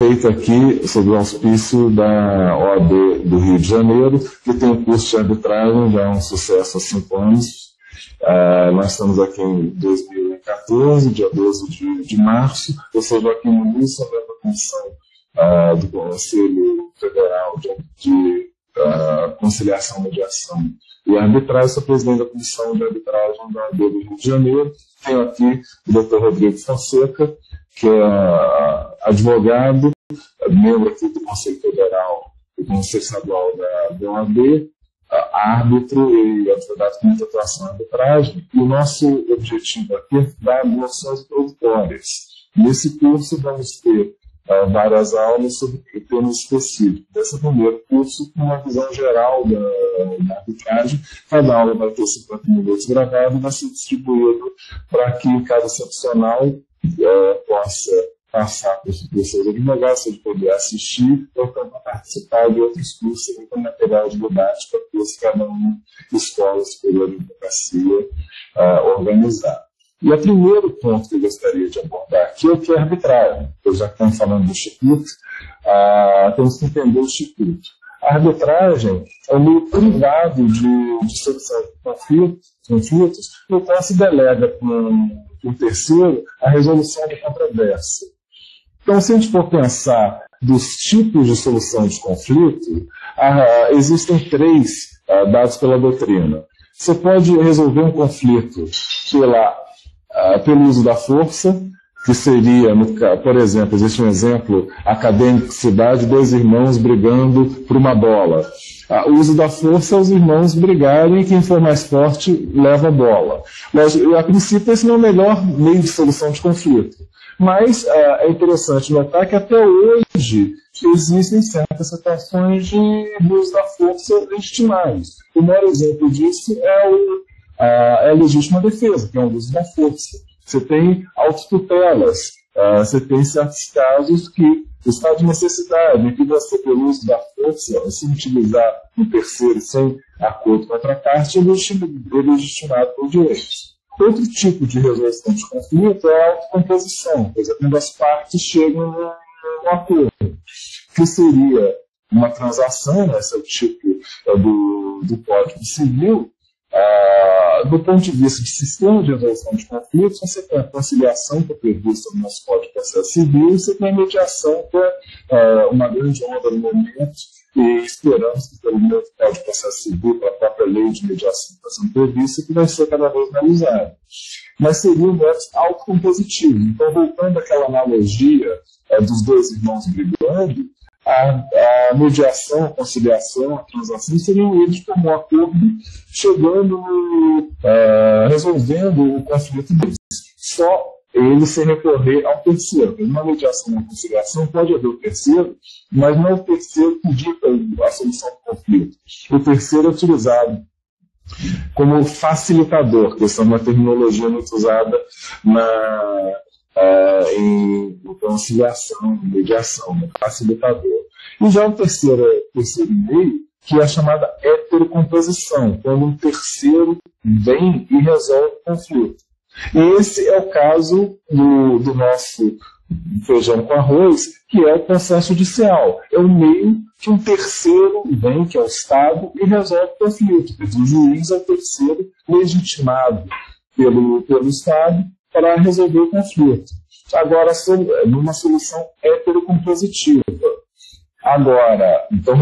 feito aqui sob o auspício da OAB do Rio de Janeiro, que tem um curso de arbitragem, já é um sucesso há 5 anos. Nós estamos aqui em 2014, dia 12 de março. Eu sou Joaquim Muniz, sou da Comissão do Conselho Federal de Conciliação, Mediação e Arbitragem. Sou presidente da Comissão de Arbitragem da OAB do Rio de Janeiro. Tenho aqui o Dr. Rodrigo Fonseca, que é advogado, membro aqui do Conselho Federal e do Conselho Estadual da OAB, árbitro e advogado com muita atuação em arbitragem. E o nosso objetivo aqui é dar noções introdutórias. Nesse curso vamos ter várias aulas sobre temas específicos. Nesse primeiro curso, com uma visão geral da arbitragem, cada aula vai ter 50 minutos gravados e vai ser distribuído para que cada seccional possa passar para os seus advogados, para poder assistir ou para participar de outros cursos com material de debate para que cada um escola superior de advocacia organizar. E o primeiro ponto que eu gostaria de abordar aqui é o que é arbitragem. Eu já estamos falando do Instituto, temos que entender o Instituto. A arbitragem é um meio privado de solução de conflitos, no qual se delega para um terceiro a resolução da controvérsia. Então, se a gente for pensar dos tipos de solução de conflito, existem 3 dados pela doutrina. Você pode resolver um conflito pelo uso da força, que seria, por exemplo, existe um exemplo acadêmico de cidade, 2 irmãos brigando por uma bola. O uso da força é os irmãos brigarem e quem for mais forte leva a bola. Mas, a princípio, esse não é o melhor meio de solução de conflito. Mas é interessante notar que até hoje existem certas situações de uso da força legitimadas. O maior exemplo disso é a legítima defesa, que é o uso da força. Você tem autotutelas, você tem certos casos que o estado de necessidade, em que você, pelo uso da força, se utilizar um terceiro sem acordo com a outra parte, ele é legitimado por direitos. Outro tipo de resolução de conflito é a autocomposição, por exemplo, quando as partes chegam num acordo, que seria uma transação, esse é o tipo do Código Civil. Do ponto de vista de sistema de resolução de conflitos, você tem a conciliação, que é prevista no nosso Código de Processo Civil, e você tem a mediação, que é uma grande onda no momento, e esperamos que pelo novo Código de Processo Civil, pela própria lei de mediação que está sendo prevista, que vai ser cada vez realizada. Mas seria um método autocompositivo. Então, voltando àquela analogia dos 2 irmãos brigando, a mediação, a conciliação, a transação seriam eles como um acordo, chegando, resolvendo o conflito deles. Só eles sem recorrer ao terceiro. Numa mediação, uma conciliação, pode haver o terceiro, mas não é o terceiro que indica a solução do conflito. O terceiro é utilizado como facilitador, que essa é uma terminologia muito usada em conciliação, em mediação, no facilitador. E já o terceiro meio, que é a chamada heterocomposição, quando um terceiro vem e resolve o conflito. E esse é o caso do nosso feijão com arroz, que é o processo judicial. É o meio que um terceiro vem, que é o Estado, e resolve o conflito. O juiz é o terceiro legitimado pelo Estado para resolver o conflito. Agora, numa solução heterocompositiva. Agora, então,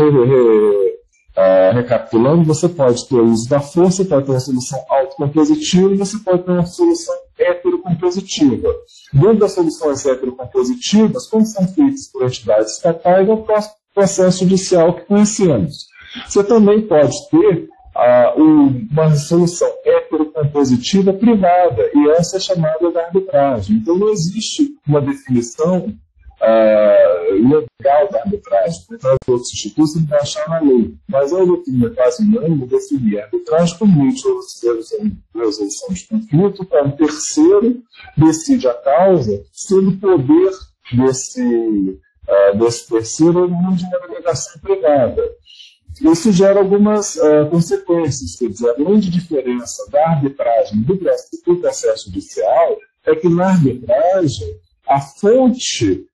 recapitulando, você pode ter o uso da força, pode ter uma solução autocompositiva e você pode ter uma solução heterocompositiva. Dentro das soluções heterocompositivas, como são feitas por entidades estatais, é o processo judicial que conhecemos. Você também pode ter uma solução heterocompositiva privada, e essa é chamada de arbitragem. Então, não existe uma definição legal da arbitragem. Então, os outros institutos você vai achar na lei. Mas a doutrina quase unânime definia a arbitragem como meio de resolução de conflito, para um terceiro decide a causa, sendo o poder desse terceiro não de uma delegação privada. Isso gera algumas consequências. Quer dizer, a grande diferença da arbitragem do processo judicial é que na arbitragem a fonte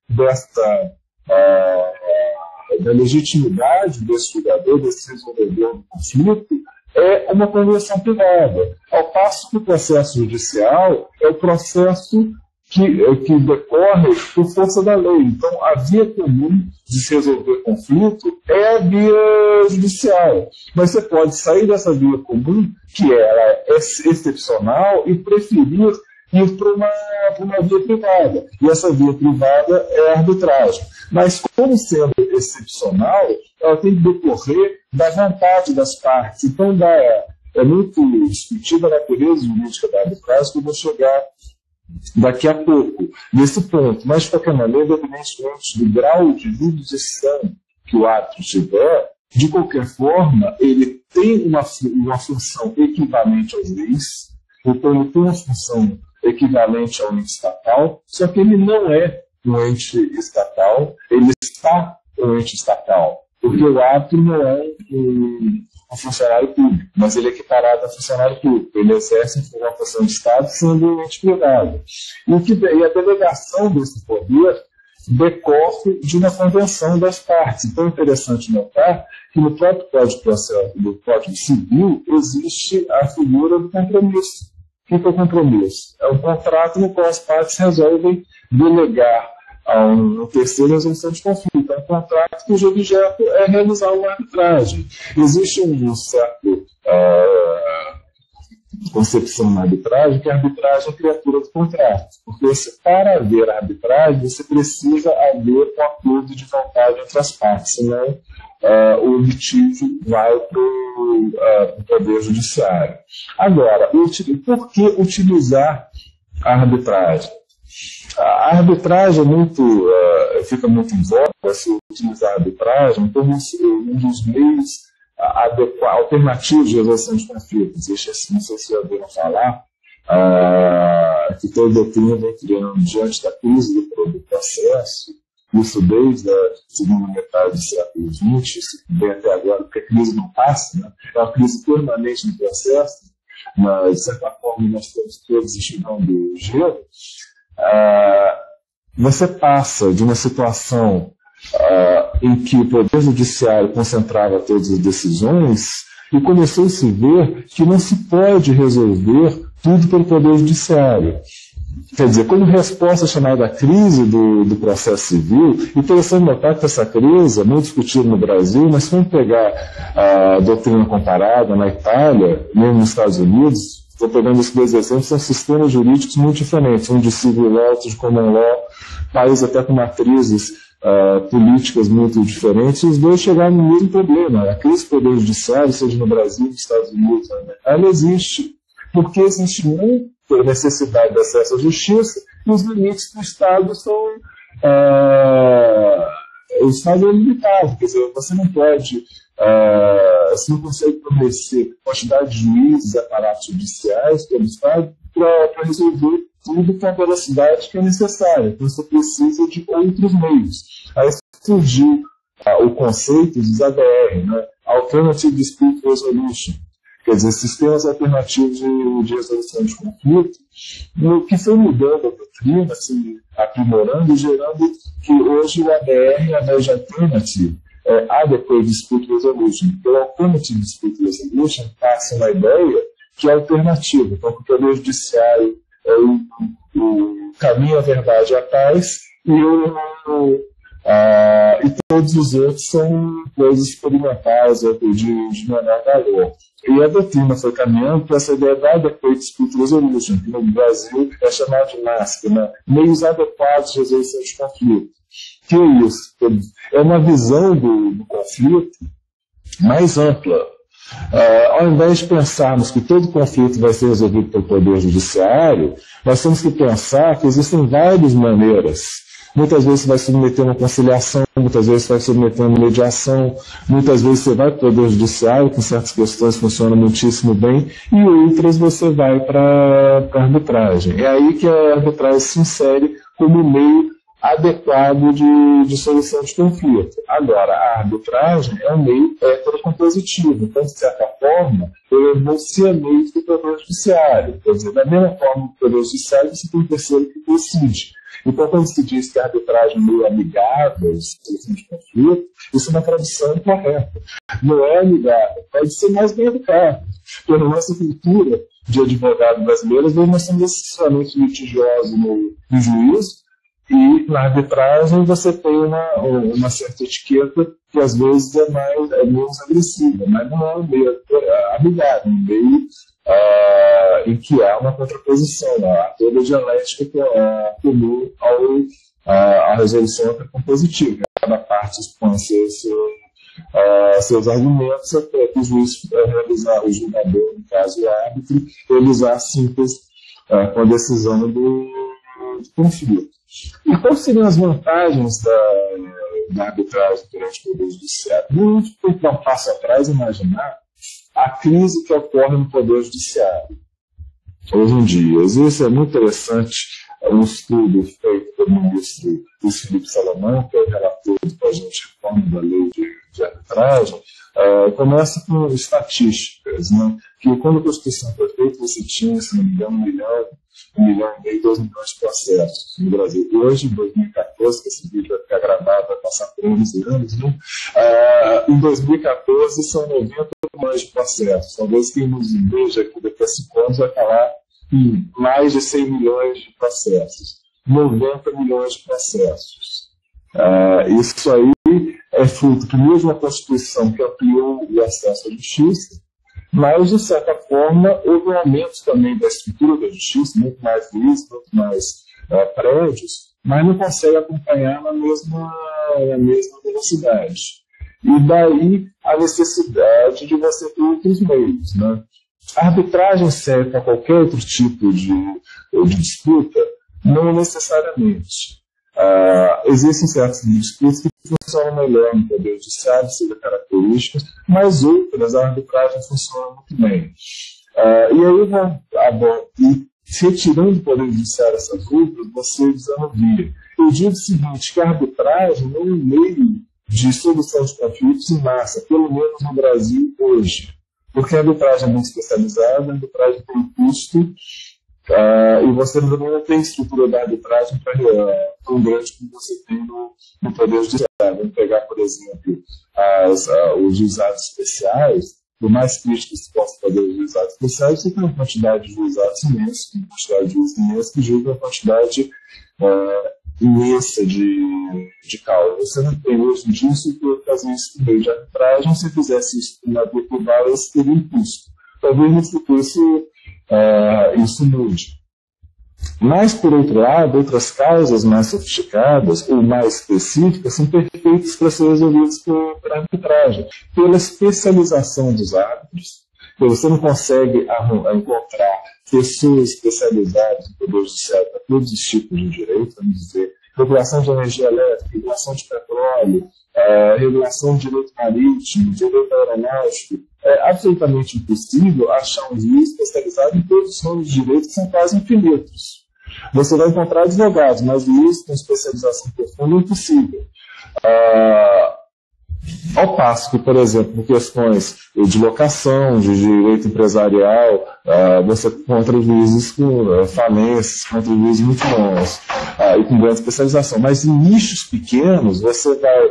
da legitimidade desse julgador, desse resolvedor do conflito, é uma convenção privada. Ao passo que o processo judicial é o processo que decorre por força da lei. Então, a via comum de se resolver conflito é a via judicial. Mas você pode sair dessa via comum, que ela é excepcional, e preferir ir para uma via privada. E essa via privada é a arbitragem. Mas, como sendo excepcional, ela tem que decorrer da vontade das partes. Então, é muito discutida a natureza jurídica da arbitragem, que eu vou chegar daqui a pouco, nesse ponto. Mas, de qualquer maneira, independentemente do grau de jurisdição que o árbitro tiver, de qualquer forma, ele tem uma função equivalente ao juiz, então ele tem uma função equivalente ao ente estatal, só que ele não é um ente estatal, ele está um ente estatal, porque o árbitro não é um funcionário público, mas ele é equiparado a funcionário público, ele exerce uma função de Estado sendo um ente privado. E a delegação desse poder decorre de uma convenção das partes. Então é interessante notar que no próprio Código Civil existe a figura do compromisso. O que é o compromisso? É um contrato no qual as partes resolvem delegar a um terceiro a resolução de conflito. É um contrato cujo objeto é realizar uma arbitragem. Existe um certo concepção na arbitragem que a arbitragem é criatura do contrato. Porque para haver arbitragem, você precisa haver um acordo de vontade entre as partes, senão o litígio vai para o Poder Judiciário. Agora, por que utilizar a arbitragem? A arbitragem fica muito em voga se utilizar a arbitragem como um dos meios alternativos de resolução de conflitos. Não sei se vocês já ouviram falar que toda doutrina vem criando diante da crise do processo, isso desde a segunda metade do século XX, isso vem até agora, porque a crise não passa, né? É uma crise permanente no processo, mas de certa forma nós estamos todos estirando o gelo. Você passa de uma situação em que o Poder Judiciário concentrava todas as decisões e começou a se ver que não se pode resolver tudo pelo Poder Judiciário. Quer dizer, como resposta chamada crise do processo civil, interessante notar que essa crise é muito discutida no Brasil, mas se vamos pegar a doutrina comparada na Itália, mesmo nos Estados Unidos, estou pegando esses dois exemplos, são sistemas jurídicos muito diferentes, um de civil law, outro de common law, países até com matrizes políticas muito diferentes, e os dois chegaram no mesmo problema. A crise do Poder Judiciário, seja no Brasil, nos Estados Unidos, ela existe, porque existe muita necessidade de acesso à justiça e os limites do Estado são o Estado é limitado, quer dizer, você não pode você não consegue fornecer quantidade de juízes e aparatos judiciais pelo Estado para resolver tudo com a velocidade que é necessária. Então você precisa de outros meios. Aí surgiu o conceito dos ADR, né? Alternative Dispute Resolution, quer dizer, sistemas alternativos de resolução de conflito, que foi mudando a doutrina, se aprimorando e gerando que hoje o ADR, a Marriage Alternative, Adequate Dispute Resolution. Então, o Alternative Dispute Resolution passa uma ideia que é alternativa. Então, o Poder Judiciário é o caminho à verdade e à paz, e todos os outros são coisas experimentais ou de menor valor. E a doutrina foi caminhando para essa ideia da Adequate Dispute Resolution, que no Brasil é chamada de MASP, né? Meios adequados de resolução de conflito. Que é isso? É uma visão do conflito mais ampla. Ao invés de pensarmos que todo conflito vai ser resolvido pelo Poder Judiciário, nós temos que pensar que existem várias maneiras. Muitas vezes você vai submeter uma conciliação, muitas vezes você vai submeter uma mediação, muitas vezes você vai para o Poder Judiciário, com certas questões funciona muitíssimo bem, e outras você vai para a arbitragem. É aí que a arbitragem se insere como meio adequado de solução de conflito. Agora, a arbitragem é um meio heterocompositivo, então, de certa forma, ele enuncia meios do Poder Judiciário. Quer dizer, da mesma forma que o Poder Judiciário, você tem um terceiro que decide. Então, quando se diz que a arbitragem é meio amigável, solução de conflito, isso é uma tradução incorreta. Não é amigável, pode ser mais bem educado. Pela nossa cultura de advogado brasileiro, nós somos excessivamente litigiosos no juízo, e na arbitragem você tem uma certa etiqueta que às vezes é menos agressiva, mas não é um meio amigável, um meio em que há uma contraposição, há toda a dialética comum à resolução compositiva. Cada parte expõe seus argumentos até que o juiz realizar, o julgador, no caso o árbitro, realizar a síntese com a decisão do conflito. E quais seriam as vantagens da arbitragem perante o Poder Judiciário? Muito tem que dar um passo atrás e imaginar a crise que ocorre no Poder Judiciário hoje em dia. Existe, é muito interessante, um estudo feito pelo ministro Luiz Felipe Salomão, que é o relator do projeto de reforma da lei de arbitragem, começa com estatísticas, né? Que quando a Constituição foi feita, você tinha, se não me engano, 1 milhão e meio, 2 milhões de processos no Brasil. Hoje, em 2014, que esse vídeo vai ficar gravado, vai passar por 11 anos, né? Em 2014 são 90 milhões de processos. Talvez quem nos veja aqui daqui a 5 anos vai falar em mais de 100 milhões de processos. 90 milhões de processos. Isso aí é fruto, primeiro, de uma Constituição que ampliou o acesso à justiça, mas, de certa forma, houve um aumento também da estrutura da justiça, muito mais juízes, muito mais prédios, mas não consegue acompanhar na mesma velocidade. E daí a necessidade de você ter outros meios, né? A arbitragem serve para qualquer outro tipo de disputa? Não necessariamente. Existem certos disputas que funcionam melhor no Poder Judiciário, segundo características, mas outras a arbitragem funciona muito bem. E aí, retirando do Poder Judiciário essa dúvida, você desanuvia. Eu digo o seguinte, que a arbitragem não é um meio de solução de conflitos em massa, pelo menos no Brasil hoje. Porque a arbitragem é muito especializada, a arbitragem tem um custo, e você não tem estrutura da arbitragem tão grande como você tem no Poder Judiciário. Vamos pegar, por exemplo, os juizados especiais. Por mais críticos que possa fazer os juizados especiais, você tem uma quantidade de juizados imensos, uma quantidade de juízes imensos que julgam uma quantidade imensa de causas. Você não tem hoje disso por fazer isso por meio de arbitragem. Se fizesse isso por uma tribunal, isso teria um custo. Talvez no futuro isso mude. Mas, por outro lado, outras causas mais sofisticadas ou mais específicas são perfeitas para ser resolvidas por arbitragem. Pela especialização dos árbitros, você não consegue encontrar pessoas especializadas no Poder Judiciário para todos os tipos de direito, vamos dizer, regulação de energia elétrica, regulação de petróleo, regulação de direito marítimo, direito aeronáutico. É absolutamente impossível achar um juiz especializado em todos os ramos de direito que são quase infinitos. Você vai encontrar advogados, mas juízes com especialização profunda é impossível. Ao passo que, por exemplo, em questões de locação, de direito empresarial, você encontra juízes com falências, encontra juízes muito bons e com grande especialização. Mas em nichos pequenos, você vai,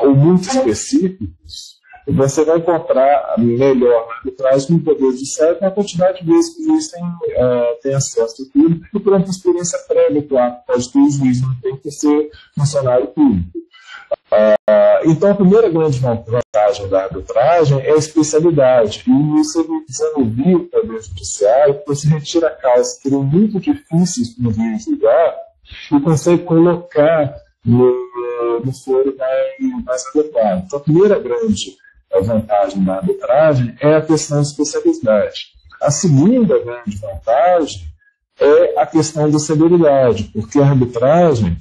ou muito específicos, você vai encontrar melhor na arbitragem no Poder Judiciário com a quantidade de vezes que o juiz tem acesso a tudo e por uma experiência prévia, claro, pode ter o juiz, não tem que ser funcionário público. Então, a primeira grande vantagem da arbitragem é a especialidade. E isso desanuvia o Poder Judiciário, porque você retira causas que seriam muito difíceis para o juiz julgar e consegue colocar no foro mais adequado. Então, a primeira grande vantagem da arbitragem é a questão de especialidade. A segunda grande vantagem é a questão da celeridade, porque a arbitragem,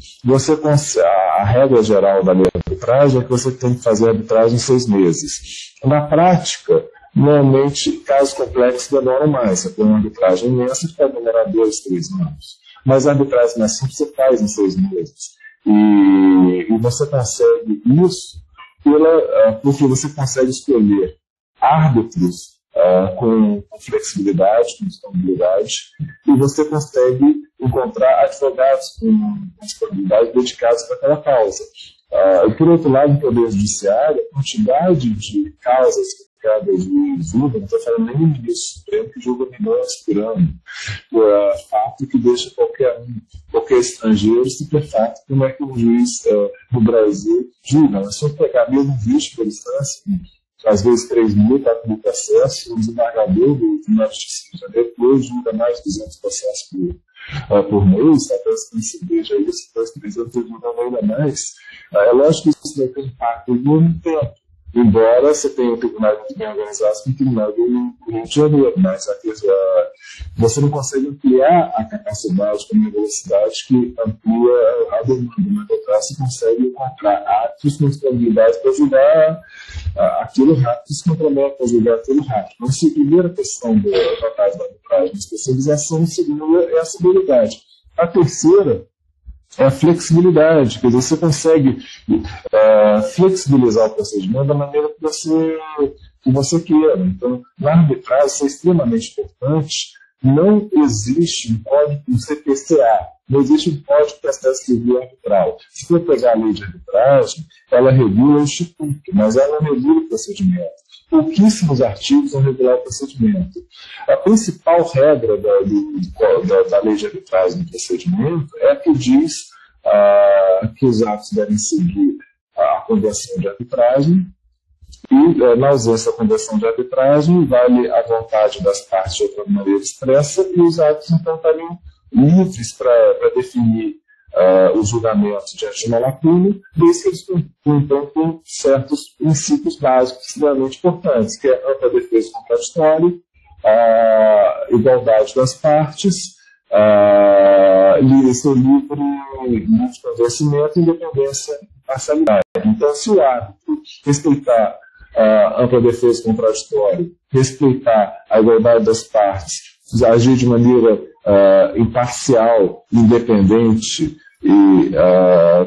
a regra geral da lei de arbitragem é que você tem que fazer a arbitragem em 6 meses. Na prática, normalmente, casos complexos demoram mais. Você tem uma arbitragem imensa que pode demorar 2, 3 anos. Mas a arbitragem mais simples você faz em 6 meses. E você consegue isso porque você consegue escolher árbitros com flexibilidade, com disponibilidade, e você consegue encontrar advogados com disponibilidade dedicados para aquela causa. E, por outro lado, no Poder Judiciário, a quantidade de causas que cada juiz julga, não estou falando nem do ministro Supremo, que julga milhões por ano, fato que deixa qualquer estrangeiro estupefato como é que um juiz no Brasil julga. Mas se eu pegar mesmo um vídeo por instância, às vezes 3 mil, 4 mil processos, o desembargador do Tribunal de Justiça de Janeiro hoje julga mais de 200 processos por mês, até se veja isso, 2, 3 anos, julgando ainda mais. É lógico que isso vai ter impacto no tempo. Embora você tenha um tribunal muito bem organizado, como o tribunal do Rio de Janeiro, mas você não consegue ampliar a capacidade com a velocidade que amplia a demanda. Na verdade, você consegue encontrar atos com disponibilidade para julgar aquilo rápido, se compromete para julgar aquilo rápido. Então, essa é a primeira questão da caso da arbitragem, especialização, a segunda é a habilidade. A terceira é a flexibilidade, quer dizer, você consegue flexibilizar o procedimento da maneira que você queira. Então, na arbitragem, isso é extremamente importante. Não existe um código, um CPCA, não existe um código de processo civil arbitral. Se for pegar a lei de arbitragem, ela regula o instituto, mas ela não regula o procedimento. Pouquíssimos artigos vão regular o procedimento. A principal regra da lei de arbitragem do procedimento é a que diz que os atos devem seguir a convenção de arbitragem e, na ausência da convenção de arbitragem, vale a vontade das partes de outra maneira expressa e os atos, então, estariam livres para definir os julgamentos diante de uma lacuna, desde que eles cumpram com certos princípios básicos extremamente importantes, que é a ampla defesa contraditória, a igualdade das partes, seu livre de convencimento, independência e imparcialidade. Então, se o árbitro respeitar a ampla defesa contraditória, respeitar a igualdade das partes, agir de maneira imparcial, independente e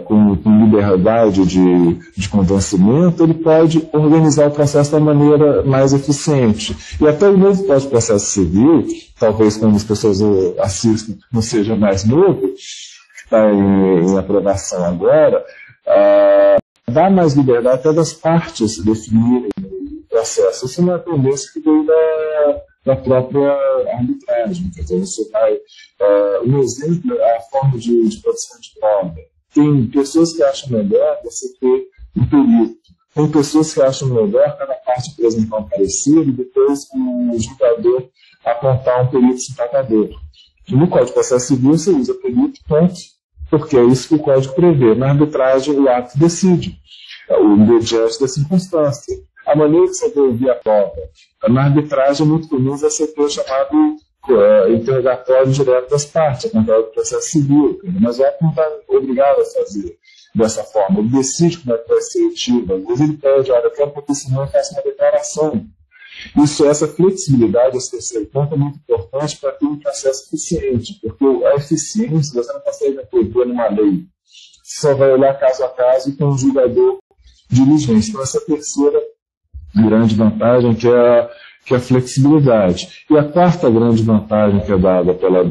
com liberdade de convencimento, ele pode organizar o processo da maneira mais eficiente. E até o novo Código de Processo Civil, talvez quando as pessoas assistam não seja mais novo, que está em aprovação agora, dá mais liberdade até das partes definirem o processo. Isso é uma tendência que veio da própria arbitragem. Quer dizer, você vai. Um exemplo é a forma de produção de prova. Tem pessoas que acham melhor você ter um perito. Tem pessoas que acham melhor cada parte apresentar um parecer e depois o julgador apontar um perito empatador. No Código de Processo Civil você usa perito, ponto, porque é isso que o Código prevê. Na arbitragem o ato decide, diante da circunstância. A maneira que você vai ouvir a prova. Na arbitragem, muito comum você ter o chamado interrogatório direto das partes, controle do processo civil. Mas o ato não está obrigado a fazer dessa forma. Ele decide como é que vai ser etido. Às vezes ele pede, olha, eu quero que esse senhor faça uma declaração. Essa flexibilidade, esse terceiro ponto, é muito importante para ter um processo eficiente, porque a eficiência você não consegue aplicar numa lei. Você só vai olhar caso a caso e com um julgador diligente. Então, essa terceira grande vantagem que é a flexibilidade. E a quarta grande vantagem que é dada pela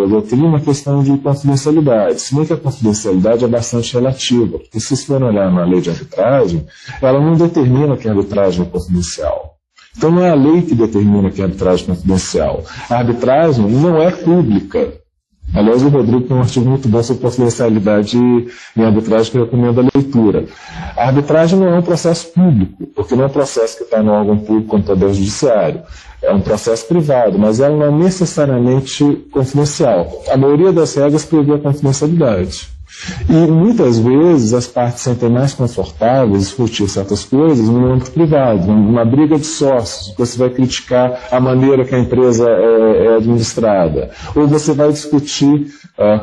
doutrina é a questão de confidencialidade. Se bem que a confidencialidade é bastante relativa, porque se vocês forem olhar na lei de arbitragem, ela não determina que a arbitragem é confidencial. Então não é a lei que determina que a arbitragem é confidencial. A arbitragem não é pública. Aliás, o Rodrigo tem um artigo muito bom sobre confidencialidade em arbitragem que eu recomendo a leitura. A arbitragem não é um processo público, porque não é um processo que está no órgão público como o Poder Judiciário. É um processo privado, mas ela não é necessariamente confidencial. A maioria das regras prevê a confidencialidade. E muitas vezes as partes se sentem mais confortáveis discutir certas coisas no âmbito privado, numa briga de sócios, você vai criticar a maneira que a empresa é administrada. Ou você vai discutir,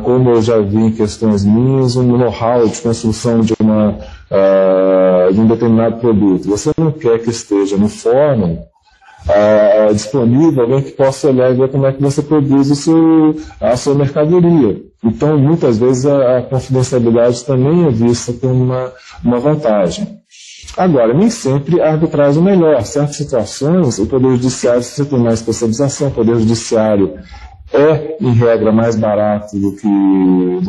como eu já vi em questões minhas, um know-how de construção de um determinado produto. Você não quer que esteja no fórum disponível alguém que possa olhar e ver como é que você produz a sua mercadoria. Então, muitas vezes, a confidencialidade também é vista como uma vantagem. Agora, nem sempre a arbitragem é melhor. Em certas situações, o Poder Judiciário, se você tem mais especialização, o Poder Judiciário é, em regra, mais barato do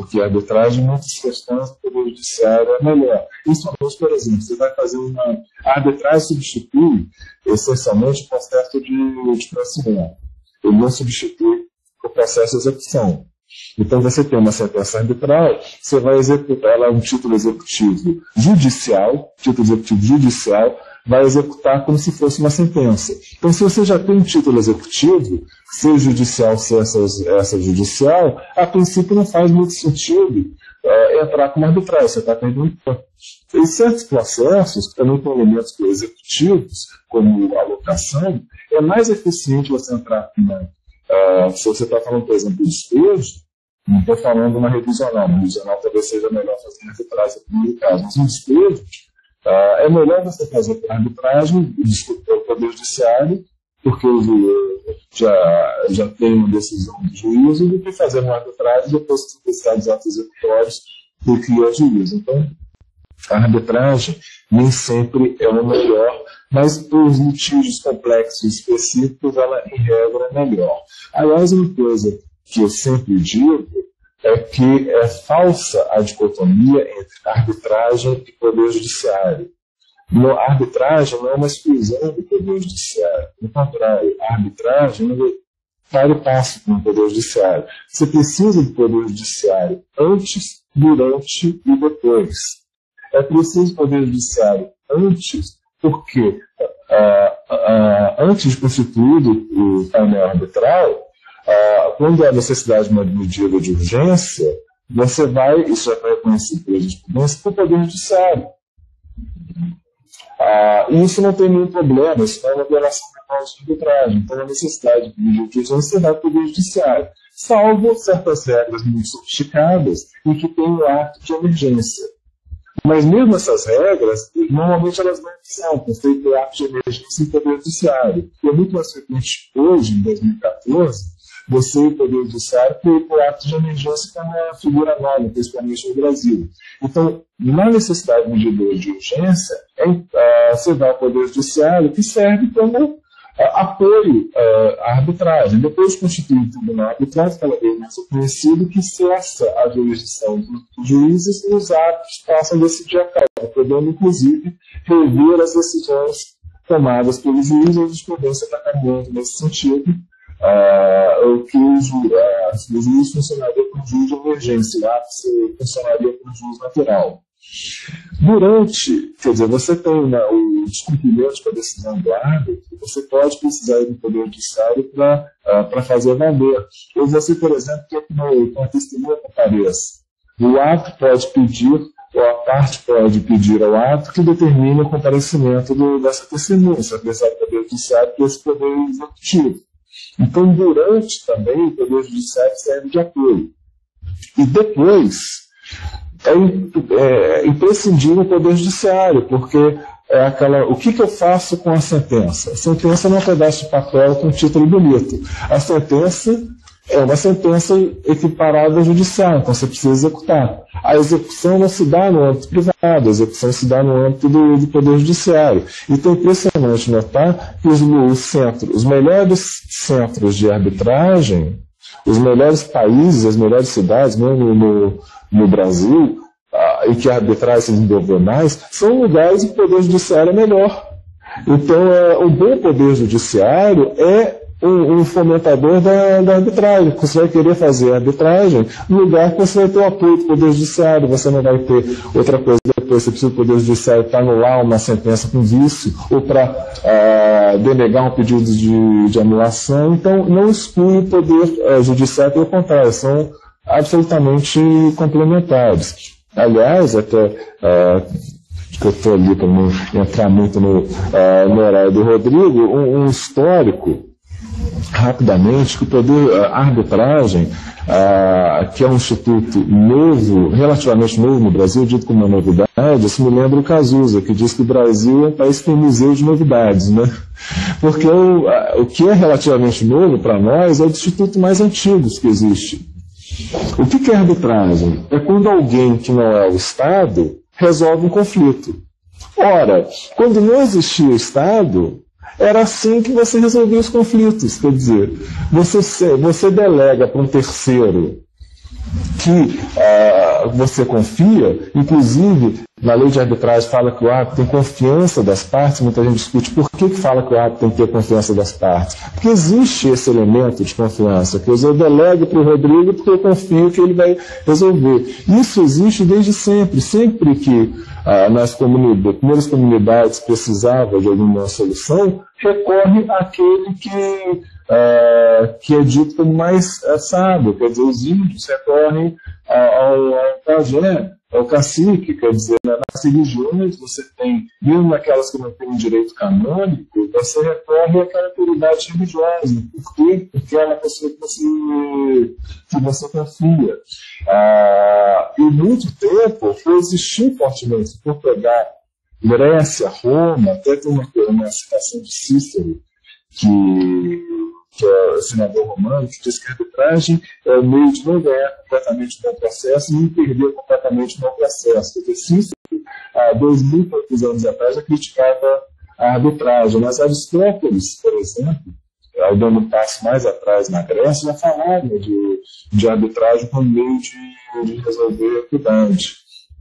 que a arbitragem. Em muitas questões, o Poder Judiciário é melhor. Principalmente, por exemplo, você vai fazer uma... A arbitragem substitui, essencialmente, o processo de procedimento. Ele não substitui o processo de execução. Então, você tem uma sentença arbitral, você vai executar, ela é um título executivo judicial, vai executar como se fosse uma sentença. Então, se você já tem um título executivo, seja judicial, seja extrajudicial, a princípio não faz muito sentido entrar como arbitragem, você está perdendo tempo. Em certos processos, que também tem elementos executivos, como a locação, é mais eficiente você entrar se você está falando, por exemplo, de despejo, não estou falando de uma revisional. Uma revisional talvez seja melhor fazer arbitragem no primeiro caso. Mas um despejo, é melhor você fazer arbitragem, discutir o Poder Judiciário, porque já tem uma decisão do juízo, do que fazer uma arbitragem depois que precisar dos atos executórios do que é juízo. Então, a arbitragem nem sempre é o melhor, mas para os litígios complexos e específicos, ela, em regra, é melhor. Aliás, uma coisa que eu sempre digo é que é falsa a dicotomia entre arbitragem e Poder Judiciário. A arbitragem não é uma exclusão do Poder Judiciário. No contrário, a arbitragem é para e passo com o Poder Judiciário. Você precisa do Poder Judiciário antes, durante e depois. É preciso o Poder Judiciário antes, porque antes de constituído o painel arbitral, quando há necessidade de uma medida de urgência, isso já foi reconhecido pela jurisprudência, para o Poder Judiciário. E isso não tem nenhum problema, isso não é uma violação da causa de arbitragem. Então, a necessidade de medida de urgência vai para o Poder Judiciário, salvo certas regras muito sofisticadas e que tem o ato de emergência. Mas mesmo essas regras, normalmente elas não são, por feito o ato de emergência em Poder Judiciário. E é muito mais frequente hoje, em 2014, você e o Poder Judiciário ter o ato de emergência como uma figura nova, principalmente no Brasil. Então, na necessidade de medida de urgência, você vai ao Poder Judiciário, que serve como apoio à arbitragem. Depois de constituído o Tribunal Arbitral, cada vez mais reconhecido, que cessa a jurisdição dos juízes e os árbitros passam a decidir a causa, podendo, inclusive, rever as decisões tomadas pelos juízes. A jurisprudência está caminhando nesse sentido, que o juiz funcionaria como juiz de emergência, o ápice funcionaria como juiz natural. Você tem o descumprimento com a decisão do árbitro, você pode precisar ir do Poder Judiciário para fazer valer. Ou você, por exemplo, quer que uma testemunha compareça. O ato pode pedir, ou a parte pode pedir ao ato que determine o comparecimento dessa testemunha, se apesar do Poder Judiciário que esse poder executivo. Então, durante também, o Poder Judiciário serve de apoio. E depois, é imprescindível o Poder Judiciário, porque o que eu faço com a sentença? A sentença não é um pedaço de papel com um título bonito. A sentença é uma sentença equiparada ao judiciário, então você precisa executar. A execução não se dá no âmbito privado, a execução se dá no âmbito do Poder Judiciário. Então é impressionante notar que os melhores centros de arbitragem, os melhores países, as melhores cidades, mesmo no Brasil, em que a arbitragem se desenvolveu mais, são lugares em que o Poder Judiciário é melhor. Então, o bom Poder Judiciário é um fomentador da arbitragem. Você vai querer fazer arbitragem no lugar que você vai ter o apoio do Poder Judiciário, você não vai ter outra coisa depois, você precisa do Poder Judiciário para anular uma sentença com vício ou para denegar um pedido de anulação. Então, não exclui o Poder Judiciário, pelo contrário, são absolutamente complementares. Aliás, até que eu estou ali para não entrar muito no horário do Rodrigo, um histórico, rapidamente, que a arbitragem, que é um instituto novo, relativamente novo no Brasil, dito como uma novidade, isso me lembra o Cazuza, que diz que o Brasil é um país que tem museu de novidades, né? Porque o que é relativamente novo para nós é o instituto mais antigo que existe. O que é arbitragem? É quando alguém que não é o Estado resolve um conflito. Ora, quando não existia Estado, era assim que você resolvia os conflitos. Quer dizer, você delega para um terceiro que você confia, inclusive na lei de arbitragem fala que o árbitro tem confiança das partes, muita gente discute por que fala que o árbitro tem que ter confiança das partes. Porque existe esse elemento de confiança, que eu delego para o Rodrigo porque eu confio que ele vai resolver. Isso existe desde sempre. Sempre que nas primeiras comunidades precisava de alguma solução, recorre àquele que é dito como mais sábio. Quer dizer, os índios recorrem ao pajé, ao cacique. Quer dizer, nas religiões você tem, mesmo naquelas que não têm um direito canônico, você recorre àquela autoridade religiosa. Por quê? Porque é uma pessoa que você confia. E muito tempo foi existir fortemente. Se for pegar Grécia, Roma, até tem uma citação de Cícero, que é o senador romano, que diz que a arbitragem é o meio de não ganhar completamente no processo e não perder completamente no processo. Porque Cícero, há 2.000 anos atrás, já criticava a arbitragem. Mas Aristóteles, por exemplo, dando um passo mais atrás na Grécia, já falava de arbitragem como meio de resolver a equidade.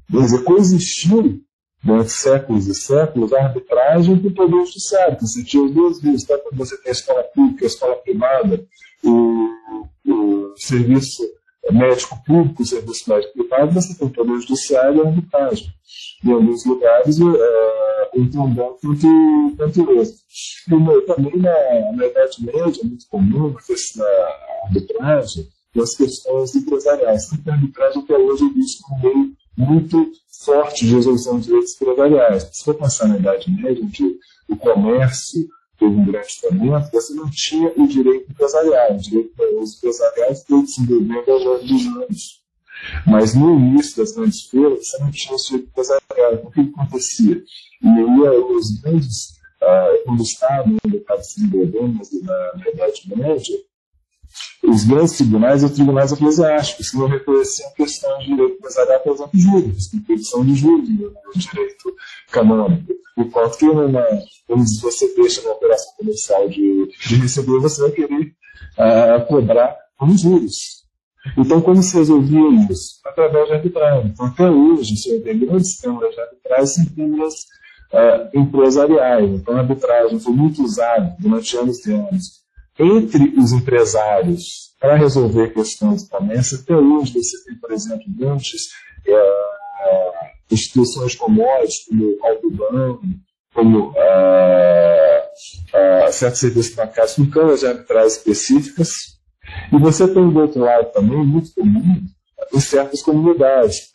Quer dizer, coexistiu durante séculos e séculos, a arbitragem com o poder judiciário. Você tinha os dois views, tanto quando você tem a escola pública, a escola privada, o serviço médico público, o serviço médico privado, você tem o poder judiciário e a arbitragem. Em alguns lugares, um bom quanto o outro. E também na Idade Média, é muito comum na arbitragem as questões empresariais. Então, a arbitragem até hoje é vista como meio muito forte de resolução de direitos empresariais. Se for pensar na Idade Média, onde o comércio teve um grande fomento, você não tinha o direito empresarial. O direito empresarial foi desenvolvendo ao longo dos anos. Mas no início das grandes feiras, você não tinha o direito empresarial. O que acontecia? E aí os grandes, quando o Estado estava se desenvolvendo na Idade Média, os grandes tribunais e os tribunais eclesiásticos que não reconheciam questões de direito empresarial, por exemplo, juros, impedição de juros no direito canônico. Enquanto que se você deixa uma operação comercial de receber, você vai querer cobrar com juros. Então, como se resolvia isso? Através de arbitragem. Então, até hoje, se tem grandes câmaras de arbitragem, são câmaras empresariais. Então, a arbitragem foi muito usada durante anos e anos entre os empresários para resolver questões de comércio. Até hoje você tem, por exemplo, grandes instituições commodities, como Aldeban, como certos serviços bancários com câmaras de arbitragem específicas. E você tem, do outro lado, também, muito comum, em certas comunidades.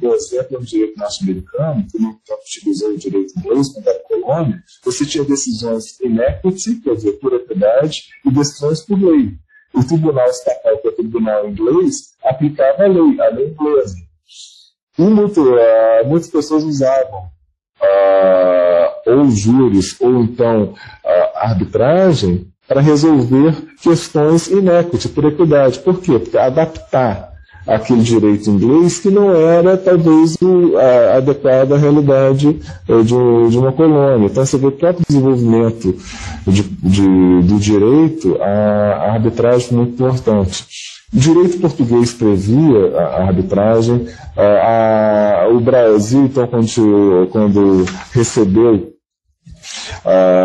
Por exemplo, no direito norte-americano, que não utilizou o direito inglês quando era colônia, você tinha decisões in equity, quer dizer, por equidade, e decisões por lei. O tribunal estatal, que é o tribunal inglês, aplicava a lei inglesa. E muitas pessoas usavam ou júris, ou então arbitragem, para resolver questões in equity, por equidade. Por quê? Porque adaptar aquele direito inglês que não era, talvez, adequado à realidade de uma colônia. Então, você vê o próprio desenvolvimento do direito, a arbitragem foi muito importante. O direito português previa a arbitragem. O Brasil, então, quando recebeu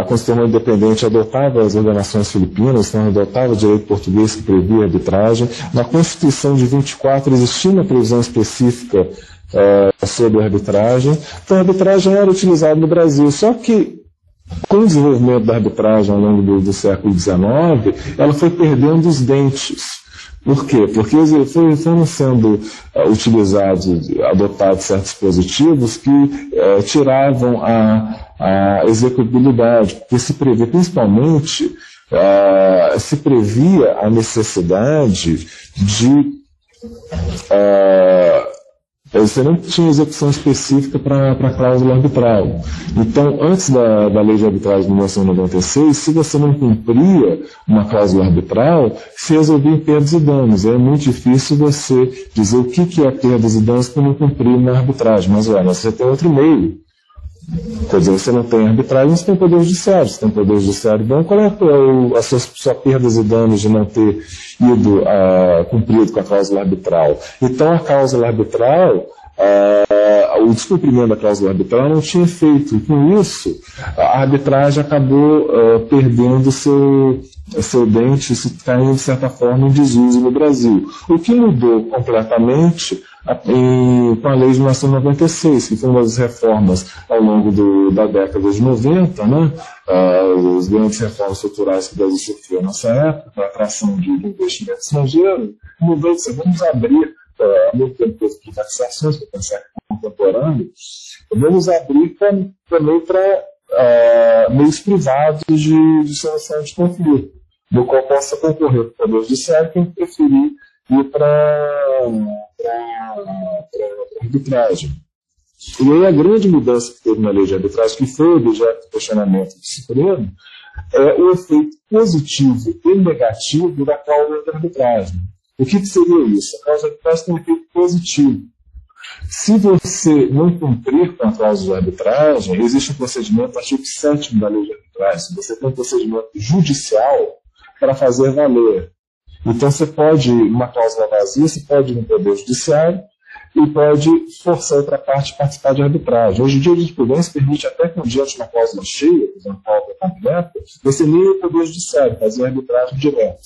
quando se tornou independente, adotava as ordenações filipinas, então adotava o direito português que previa a arbitragem. Na Constituição de 24 existia uma previsão específica sobre a arbitragem. Então a arbitragem era utilizada no Brasil, só que com o desenvolvimento da arbitragem ao longo do século XIX, ela foi perdendo os dentes. Por quê? Porque foram sendo adotados certos dispositivos que tiravam a executabilidade, porque se previa, principalmente, se previa a necessidade de Você não tinha execução específica para a cláusula arbitral. Então, antes da lei de arbitragem de 1996, se você não cumpria uma cláusula arbitral, se resolvia em perdas e danos. É muito difícil você dizer o que é perdas e danos para não cumprir uma arbitragem. Mas você tem outro meio. Quer dizer, você não tem arbitragem, você tem poder judiciário. Você tem poder judiciário bom, qual é as suas perdas e danos de não ter ido cumprido com a cláusula arbitral? Então, a cláusula arbitral, o descumprimento da cláusula arbitral não tinha efeito. E com isso, a arbitragem acabou perdendo seu dente, se caindo, de certa forma, em desuso no Brasil. O que mudou completamente com a lei de 1996, que foi uma das reformas ao longo da década de 90, né? As grandes reformas estruturais que o Brasil sofreu nessa época, para a atração de investimento estrangeiro, mudou de vamos abrir, ao mesmo tempo que as privatizações, para pensar contemporâneo, vamos abrir também para meios privados de solução de conflito, no qual possa concorrer para o Poder Judiciário quem preferir ir para arbitragem. E aí a grande mudança que teve na lei de arbitragem, que foi objeto de questionamento do Supremo, é o efeito positivo e negativo da cláusula de arbitragem. O que seria isso? A cláusula de arbitragem tem um efeito positivo. Se você não cumprir com a cláusula de arbitragem, existe um procedimento, artigo 7º da lei de arbitragem, você tem um procedimento judicial para fazer valer. Então você pode, uma cláusula vazia, você pode ir no Poder Judiciário e pode forçar outra parte a participar de arbitragem. Hoje em dia a jurisprudência permite até que diante de uma cláusula cheia, por exemplo, cláusula completa, você nem no Poder Judiciário fazer arbitragem direto.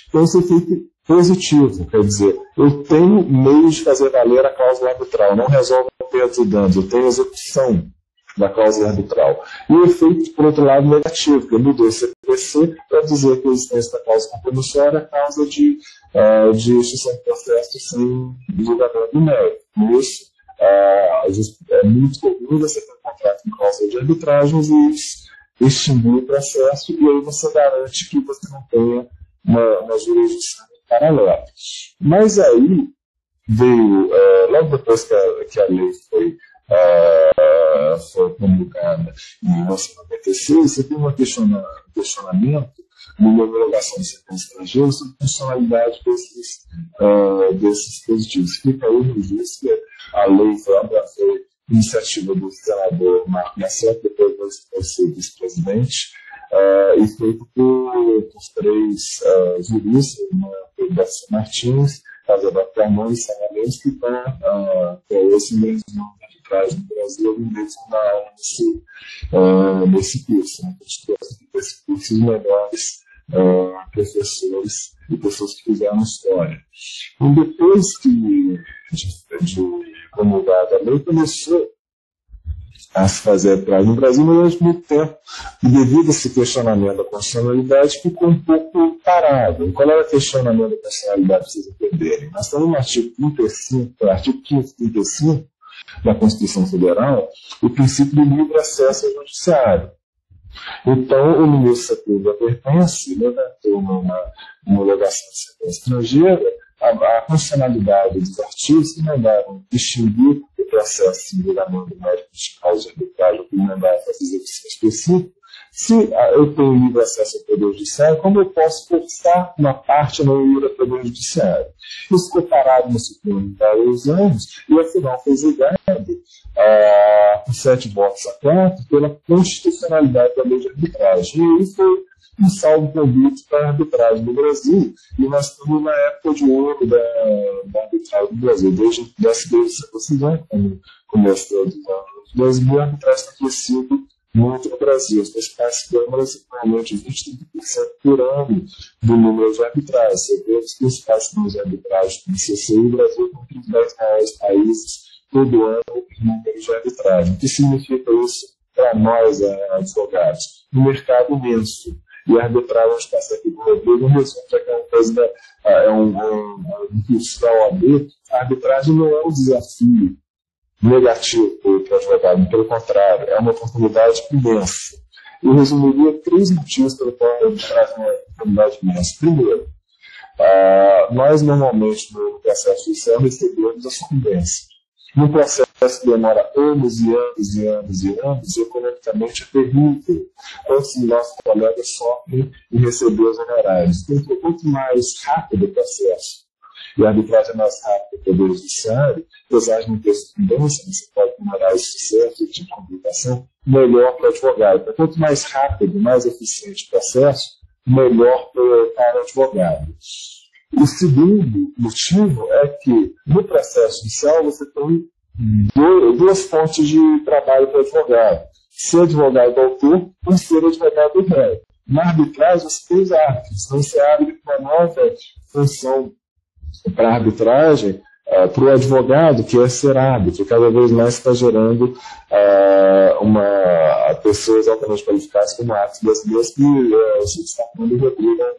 Então isso é feito positivo, quer dizer, eu tenho meios de fazer valer a cláusula arbitral, não resolve perdas e danos, eu tenho execução da cláusula arbitral. E o efeito, por outro lado, negativo, que mudou o CPC para dizer que a existência da cláusula compromissória é causa de extinção de processo sem julgamento do mérito. Por isso, é muito comum você ter um contrato com cláusula de arbitragem e extinguir o processo, e aí você garante que você não tenha uma jurisdição paralela. Mas aí veio, logo depois que a lei foi promulgada em 1996, você tem um questionamento numa homologação de sentença estrangeira sobre a funcionalidade desses dispositivos. Fica aí no registro que a lei foi iniciativa do senador Marco Macedo, depois vai ser vice-presidente, e feito por 3 juristas, Garcia Martins, Casabato Carmona e Sanalês, que estão esse mesmo arbitragem no Brasil, algum deles não dá aula nesse curso. Né? A gente trouxe esse curso os melhores professores e pessoas que fizeram história. E depois de promulgada a lei, começou a se fazer arbitragem no Brasil durante muito tempo. E devido a esse questionamento da constitucionalidade, ficou um pouco parado. E qual era o questionamento da constitucionalidade, para vocês entenderem? Nós estamos no artigo 35, artigo 535 da Constituição Federal, o princípio do livre acesso ao judiciário. Então, o ministro Sepúlveda Perpence levantou numa homologação de sentença estrangeira a constitucionalidade dos artigos que mandavam extinguir o processo de julgamento do mérito de causa de arbitragem, que mandavam fazer execução específica. Se eu tenho livre acesso ao Poder Judiciário, como eu posso forçar uma parte a não ir ao Poder Judiciário? Isso ficou parado no Supremo por vários anos e, afinal, foi julgado por 7 votos a 4 pela constitucionalidade da lei de arbitragem. E aí foi um salvo-conduto para a arbitragem no Brasil. E nós estamos na época de ouro da arbitragem no Brasil. Desde essa decisão, como começo dos anos 2000, a arbitragem tem crescido muito no Brasil. As principais câmaras, atualmente, 20-30% por ano do número de arbitragens. Você vê os principais câmaras de arbitragem do CCI, o Brasil tem os 10 maiores países todo ano em número de arbitragem. O que significa isso para nós, advogados? Um mercado imenso. E a arbitragem está aqui do Rodrigo, um resumo de aquela coisa, um curso da OAB. A arbitragem não é um desafio negativo para o advogado, pelo contrário, é uma oportunidade imensa. Eu resumiria 3 motivos pelo qual a arbitragem é uma oportunidade imensa. Primeiro, nós normalmente no processo judicial recebemos a sucumbência. Um processo que demora anos e anos e anos e anos, economicamente é terrível. Quantos de nossos colegas sofrem em receber os honorários? Então, quanto mais rápido o processo, e a arbitragem é mais rápida do Poder Judiciário, apesar de não ter tendência, você pode demorar esse sucesso, tipo de complicação, melhor para o advogado. Então, quanto mais rápido, mais eficiente o processo, melhor para o advogado. O segundo motivo é que, no processo judicial, você tem duas fontes de trabalho para o advogado. Ser advogado autor ou ser advogado réu. Na arbitragem, você tem os árbitros. Então, você abre uma nova função para a arbitragem, para o advogado, que é ser árbitro. Cada vez mais está gerando pessoas altamente qualificadas como árbitros brasileiros, que se destacando e Rodrigo é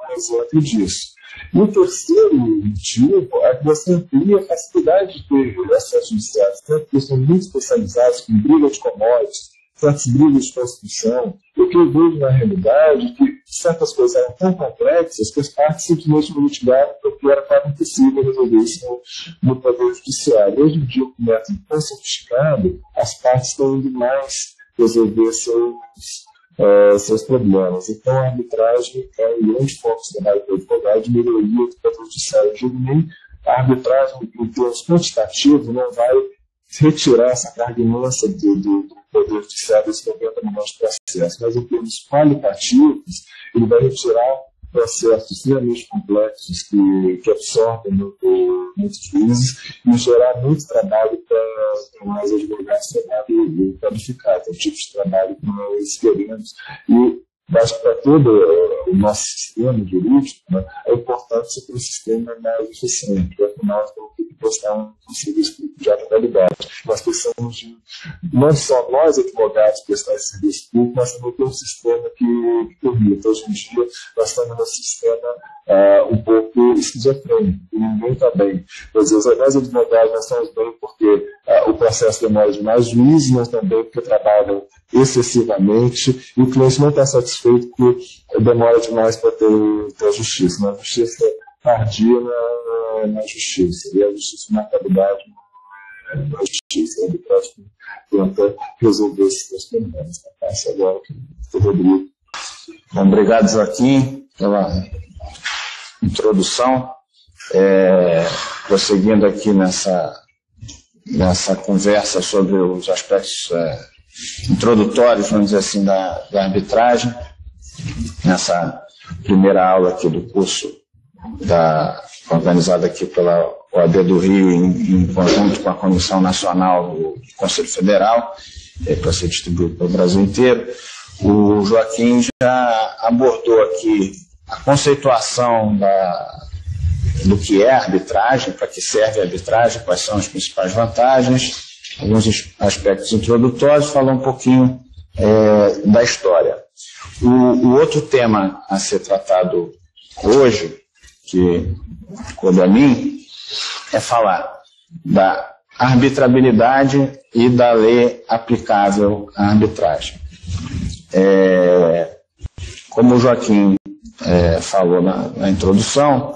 um exemplo disso. E o terceiro motivo é que você amplia a facilidade de ter acesso judiciário, tanto que são muito especializados com briga de commodities, certas brigas de constituição. O que eu vejo na realidade é que certas coisas eram tão complexas que as partes simplesmente não litigaram porque era quase impossível resolver isso no Poder Judiciário. Hoje em dia, com o método tão sofisticado, as partes estão indo mais resolver seus problemas. Então, a arbitragem é um grande foco do trabalho do advogado de melhoria do Poder Judiciário. Eu digo nem a arbitragem, em termos quantitativos, não vai retirar essa carga imensa do Poder Judiciário dos 90 milhões de processos, mas em termos qualitativos, ele vai retirar processos extremamente complexos que absorvem muitos juízes e gerar muito trabalho para mais advogados qualificados. É um tipo de trabalho que nós queremos. E acho que para todo o nosso sistema jurídico, né, é importante você ter um sistema mais eficiente, porque afinal nós temos que prestar um serviço de alta qualidade. Nós precisamos de, não só nós advogados prestar esse serviço público, mas também ter um sistema que permita. Hoje em dia nós estamos num sistema um pouco esquizofrênico, e ninguém está bem. Às vezes nós advogados nós estamos bem porque o processo demora demais, juízes nós também porque trabalham excessivamente, e o cliente não está satisfeito porque demora demais para ter a justiça. Na justiça tardia na justiça, e a justiça na qualidade na justiça. A arbitragem tenta resolver esses problemas. Passo agora para o Rodrigo. Bom, obrigado, Joaquim, pela introdução. Prosseguindo aqui nessa conversa sobre os aspectos introdutórios, vamos dizer assim, da arbitragem, nessa primeira aula aqui do curso organizada aqui pela OAB do Rio em conjunto com a Comissão Nacional do Conselho Federal, para ser distribuído para o Brasil inteiro. O Joaquim já abordou aqui a conceituação do que é a arbitragem, para que serve a arbitragem, quais são as principais vantagens, alguns aspectos introdutórios, falar um pouquinho da história. O outro tema a ser tratado hoje, que coube a mim, é falar da arbitrabilidade e da lei aplicável à arbitragem. Como o Joaquim falou na introdução,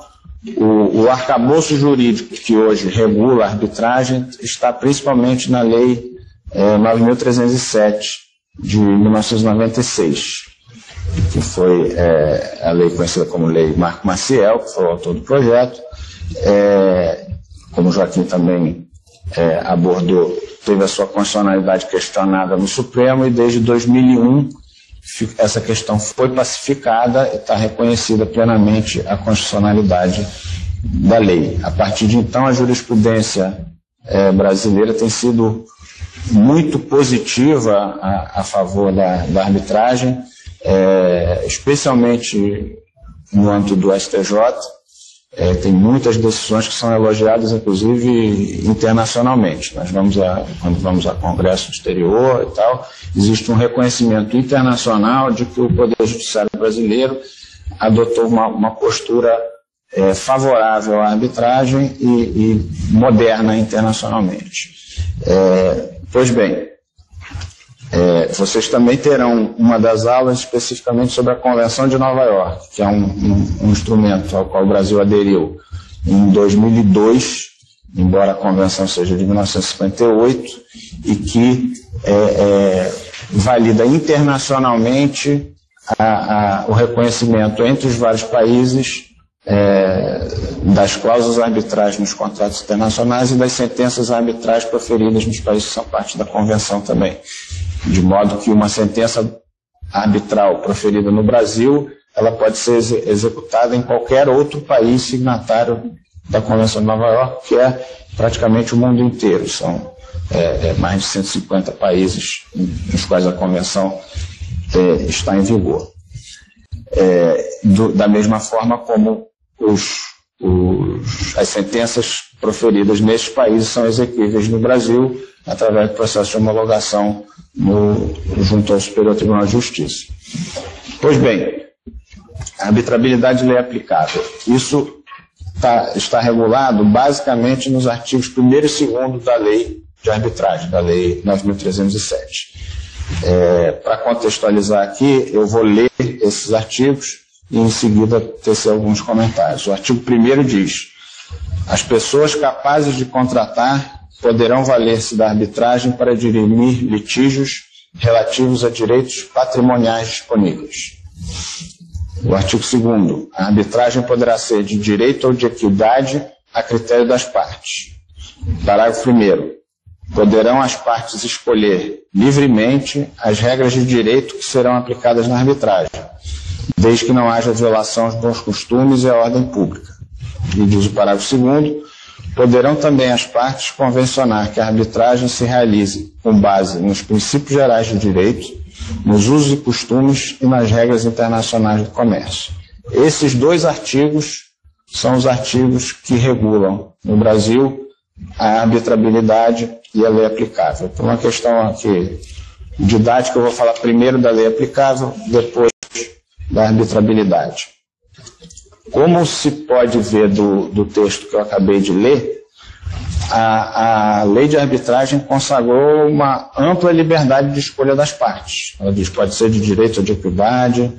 o arcabouço jurídico que hoje regula a arbitragem está principalmente na Lei 9.307 de 1996, que foi a lei conhecida como Lei Marco Maciel, que foi o autor do projeto. Como o Joaquim também abordou, teve a sua constitucionalidade questionada no Supremo, e desde 2001 essa questão foi pacificada e está reconhecida plenamente a constitucionalidade da lei. A partir de então, a jurisprudência brasileira tem sido muito positiva a favor da arbitragem, especialmente no âmbito do STJ. Tem muitas decisões que são elogiadas, inclusive internacionalmente. Quando vamos a congresso exterior e tal, existe um reconhecimento internacional de que o Poder Judiciário brasileiro adotou uma postura favorável à arbitragem e moderna internacionalmente. Pois bem, vocês também terão uma das aulas especificamente sobre a Convenção de Nova York, que é um instrumento ao qual o Brasil aderiu em 2002 embora a convenção seja de 1958, e que valida internacionalmente o reconhecimento entre os vários países das cláusulas arbitrais nos contratos internacionais e das sentenças arbitrais proferidas nos países que são parte da convenção também. De modo que uma sentença arbitral proferida no Brasil, ela pode ser executada em qualquer outro país signatário da Convenção de Nova York, que é praticamente o mundo inteiro. São mais de 150 países nos quais a Convenção está em vigor. Da mesma forma como as sentenças proferidas nesses países são exequíveis no Brasil através do processo de homologação junto ao Superior Tribunal de Justiça. Pois bem, a arbitrabilidade de lei aplicável. Isso está regulado basicamente nos artigos 1º e 2º da Lei de Arbitragem, da Lei 9.307. Para contextualizar aqui, eu vou ler esses artigos e em seguida tecer alguns comentários. O artigo 1º diz: as pessoas capazes de contratar poderão valer-se da arbitragem para dirimir litígios relativos a direitos patrimoniais disponíveis. O artigo 2º, a arbitragem poderá ser de direito ou de equidade a critério das partes. Parágrafo 1º, poderão as partes escolher livremente as regras de direito que serão aplicadas na arbitragem, desde que não haja violação aos bons costumes e à ordem pública. E diz o parágrafo 2º, poderão também as partes convencionar que a arbitragem se realize com base nos princípios gerais de direito, nos usos e costumes e nas regras internacionais do comércio. Esses dois artigos são os artigos que regulam no Brasil a arbitrabilidade e a lei aplicável. Por uma questão aqui didática, eu vou falar primeiro da lei aplicável, depois da arbitrabilidade. Como se pode ver do texto que eu acabei de ler, a lei de arbitragem consagrou uma ampla liberdade de escolha das partes. Ela diz que pode ser de direito ou de equidade,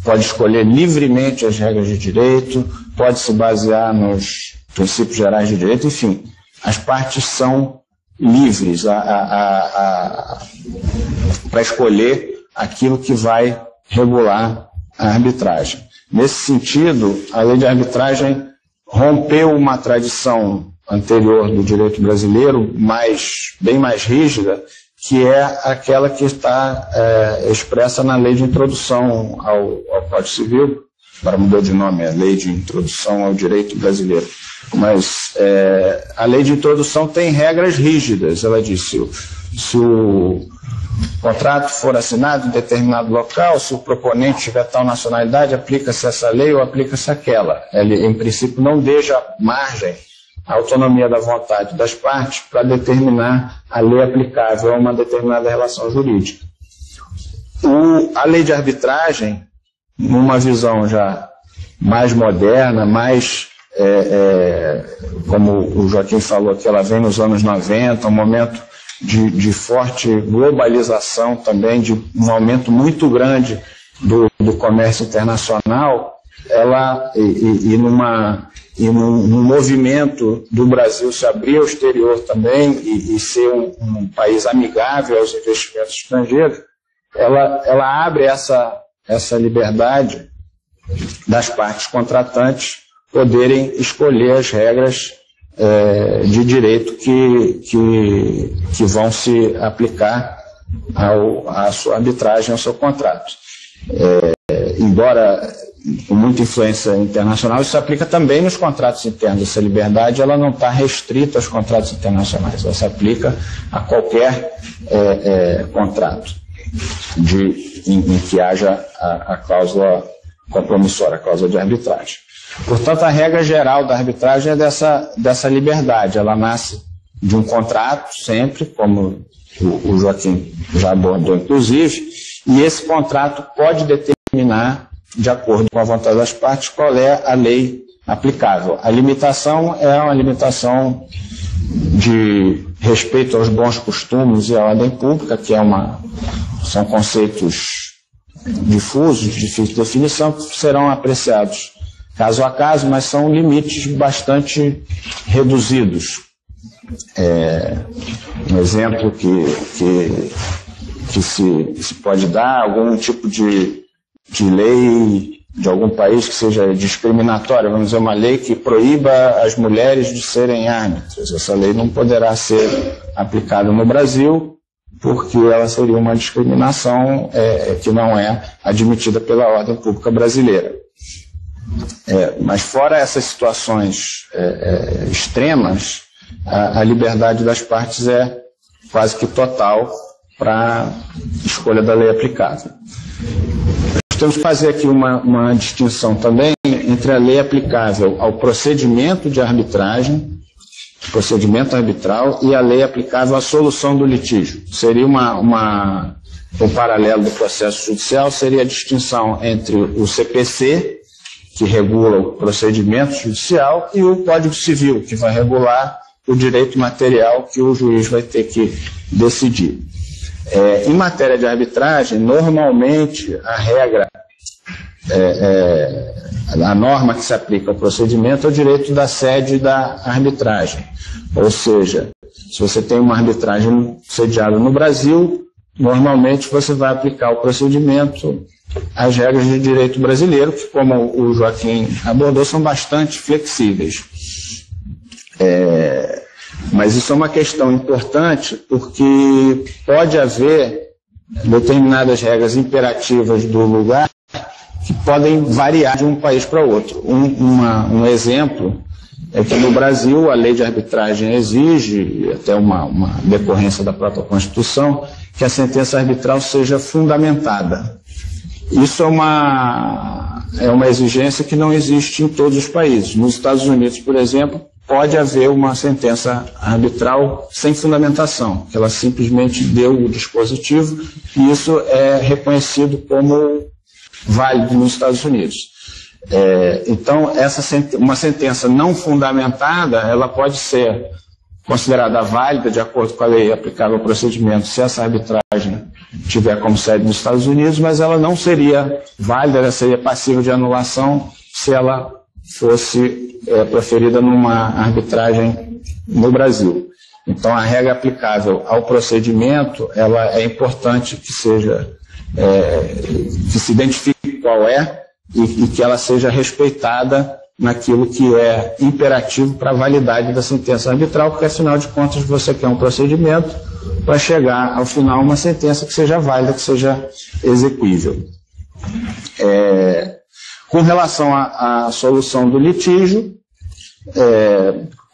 pode escolher livremente as regras de direito, pode se basear nos princípios gerais de direito, enfim, as partes são livres para escolher aquilo que vai regular a arbitragem. Nesse sentido, a lei de arbitragem rompeu uma tradição anterior do direito brasileiro, bem mais rígida, que é aquela que está expressa na lei de introdução ao Código Civil. Agora mudou de nome, é Lei de Introdução ao Direito Brasileiro. Mas a lei de introdução tem regras rígidas. Ela diz: se o contrato for assinado em determinado local, se o proponente tiver tal nacionalidade, aplica-se essa lei ou aplica-se aquela. Ele, em princípio, não deixa margem à autonomia da vontade das partes para determinar a lei aplicável a uma determinada relação jurídica. A lei de arbitragem, numa visão já mais moderna, como o Joaquim falou, que ela vem nos anos 90, um momento de forte globalização também, de um aumento muito grande do comércio internacional, num movimento do Brasil se abrir ao exterior também e ser um país amigável aos investimentos estrangeiros, ela abre essa liberdade das partes contratantes poderem escolher as regras de direito que vão se aplicar à sua arbitragem, ao seu contrato. Embora com muita influência internacional, isso se aplica também nos contratos internos. Essa liberdade ela não está restrita aos contratos internacionais, ela se aplica a qualquer contrato em que haja a cláusula compromissória, a cláusula de arbitragem. Portanto, a regra geral da arbitragem é dessa liberdade. Ela nasce de um contrato, sempre, como o Joaquim já abordou, inclusive, e esse contrato pode determinar, de acordo com a vontade das partes, qual é a lei aplicável. A limitação é uma limitação de respeito aos bons costumes e à ordem pública, que são conceitos difusos, difíceis de definição, que serão apreciados caso a caso, mas são limites bastante reduzidos. Um exemplo que se pode dar, algum tipo de lei de algum país que seja discriminatória, vamos dizer, uma lei que proíba as mulheres de serem árbitras. Essa lei não poderá ser aplicada no Brasil, porque ela seria uma discriminação que não é admitida pela ordem pública brasileira. Mas fora essas situações extremas, a liberdade das partes é quase que total para a escolha da lei aplicável. Temos que fazer aqui uma distinção também entre a lei aplicável ao procedimento de arbitragem, procedimento arbitral, e a lei aplicável à solução do litígio. Seria um paralelo do processo judicial, seria a distinção entre o CPC, que regula o procedimento judicial, e o Código Civil, que vai regular o direito material que o juiz vai ter que decidir. Em matéria de arbitragem, normalmente a regra, a norma que se aplica ao procedimento é o direito da sede da arbitragem. Ou seja, se você tem uma arbitragem sediada no Brasil, normalmente você vai aplicar o procedimento às regras de direito brasileiro, que, como o Joaquim abordou, são bastante flexíveis. Mas isso é uma questão importante porque pode haver determinadas regras imperativas do lugar que podem variar de um país para outro. Um exemplo é que no Brasil a lei de arbitragem exige, até uma decorrência da própria Constituição, que a sentença arbitral seja fundamentada. Isso é uma exigência que não existe em todos os países. Nos Estados Unidos, por exemplo, pode haver uma sentença arbitral sem fundamentação, que ela simplesmente deu o dispositivo, e isso é reconhecido como válido nos Estados Unidos. Então, uma sentença não fundamentada, ela pode ser considerada válida de acordo com a lei aplicável ao procedimento se essa arbitragem tiver como sede nos Estados Unidos, mas ela não seria válida, ela seria passível de anulação se ela fosse proferida numa arbitragem no Brasil. Então, a regra aplicável ao procedimento, ela é importante que se identifique qual é e que ela seja respeitada naquilo que é imperativo para a validade da sentença arbitral, porque, afinal de contas, você quer um procedimento para chegar ao final uma sentença que seja válida, que seja exequível. Com relação à solução do litígio,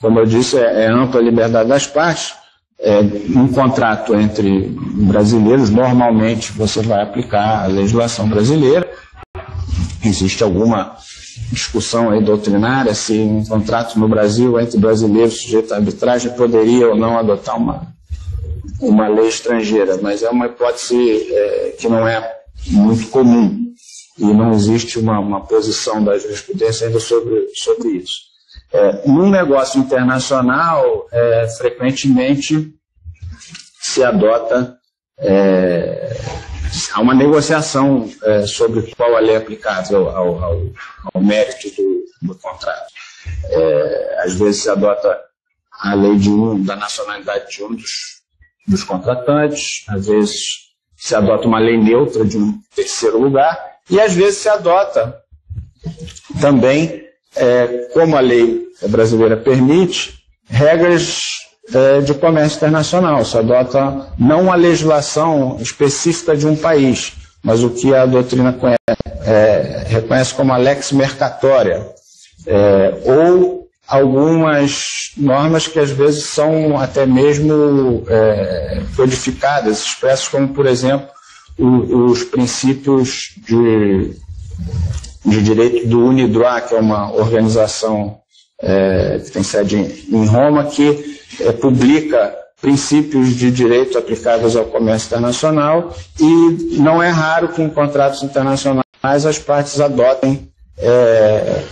como eu disse, é ampla a liberdade das partes. Um contrato entre brasileiros, normalmente você vai aplicar a legislação brasileira. Existe alguma discussão aí doutrinária se um contrato no Brasil entre brasileiros sujeito à arbitragem poderia ou não adotar uma lei estrangeira, mas é uma hipótese que não é muito comum e não existe uma posição da jurisprudência ainda sobre isso. Num negócio internacional, frequentemente se adota há uma negociação sobre qual a lei é aplicável ao mérito do contrato. Às vezes se adota a lei da nacionalidade de um dos contratantes, às vezes se adota uma lei neutra de um terceiro lugar, e às vezes se adota também, como a lei brasileira permite, regras de comércio internacional. Se adota não a legislação específica de um país, mas o que a doutrina reconhece como a lex mercatória, ou algumas normas que às vezes são até mesmo codificadas, expressas como, por exemplo, os princípios de direito do UNIDROIT, que é uma organização que tem sede em Roma, que publica princípios de direito aplicáveis ao comércio internacional, e não é raro que em contratos internacionais as partes adotem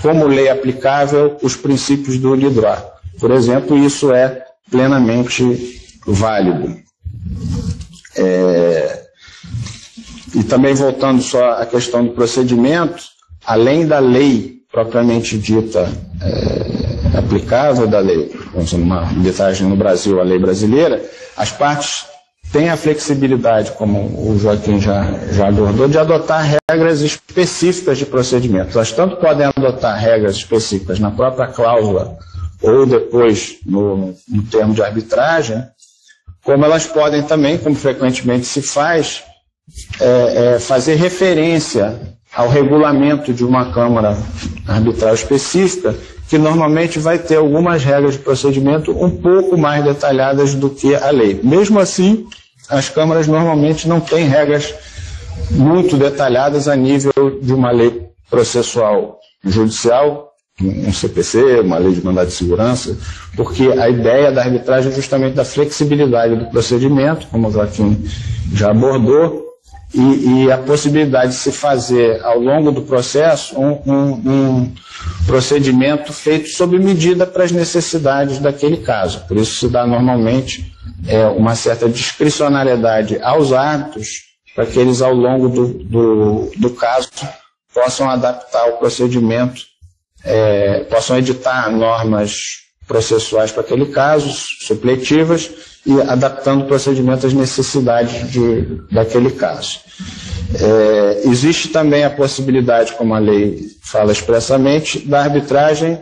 como lei aplicável os princípios do UNIDROIT. Por exemplo, isso é plenamente válido. E também, voltando só à questão do procedimento, além da lei propriamente dita aplicável da lei, uma arbitragem no Brasil, a lei brasileira, as partes têm a flexibilidade, como o Joaquim já abordou, de adotar regras específicas de procedimento. Elas tanto podem adotar regras específicas na própria cláusula ou depois no termo de arbitragem, como elas podem também, como frequentemente se faz, fazer referência ao regulamento de uma Câmara Arbitral específica, que normalmente vai ter algumas regras de procedimento um pouco mais detalhadas do que a lei. Mesmo assim, as câmaras normalmente não têm regras muito detalhadas a nível de uma lei processual judicial, um CPC, uma lei de mandado de segurança, porque a ideia da arbitragem é justamente da flexibilidade do procedimento, como o Joaquim já abordou, e a possibilidade de se fazer ao longo do processo um procedimento feito sob medida para as necessidades daquele caso. Por isso se dá normalmente uma certa discricionariedade aos árbitros para que eles ao longo do caso possam adaptar o procedimento, possam editar normas processuais para aquele caso, supletivas, e adaptando o procedimento às necessidades daquele caso. Existe também a possibilidade, como a lei fala expressamente, da arbitragem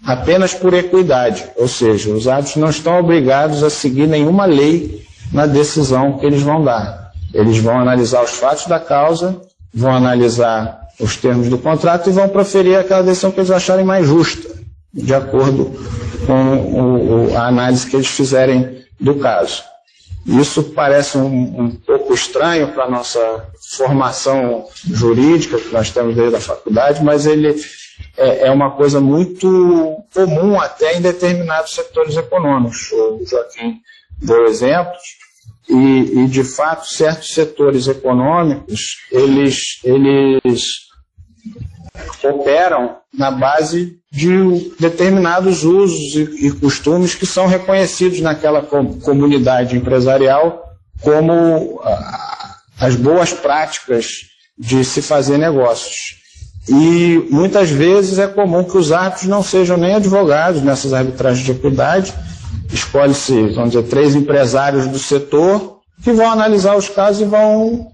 apenas por equidade, ou seja, os árbitros não estão obrigados a seguir nenhuma lei na decisão que eles vão dar. Eles vão analisar os fatos da causa, vão analisar os termos do contrato e vão proferir aquela decisão que eles acharem mais justa, de acordo com a análise que eles fizerem do caso. Isso parece um pouco estranho para a nossa formação jurídica que nós temos desde a faculdade, mas ele é uma coisa muito comum até em determinados setores econômicos. O Joaquim deu exemplos e de fato, certos setores econômicos, eles operam na base de determinados usos e costumes que são reconhecidos naquela comunidade empresarial como as boas práticas de se fazer negócios. E muitas vezes é comum que os árbitros não sejam nem advogados nessas arbitragens de equidade. Escolhe-se, vamos dizer, 3 empresários do setor que vão analisar os casos e vão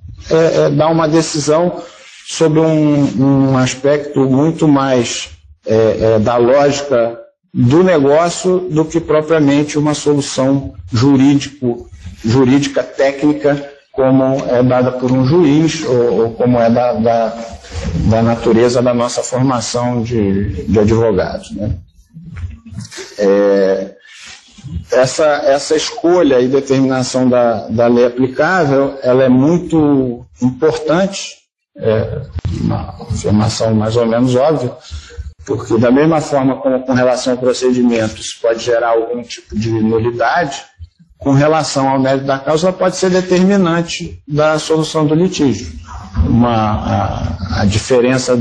dar uma decisão sobre um aspecto muito mais da lógica do negócio do que propriamente uma solução jurídica técnica, como é dada por um juiz ou como é da natureza da nossa formação de advogados, né? Essa escolha e determinação da lei aplicável, ela é muito importante, uma afirmação mais ou menos óbvia, porque da mesma forma como com relação ao procedimento isso pode gerar algum tipo de nulidade, com relação ao mérito da causa ela pode ser determinante da solução do litígio. A diferença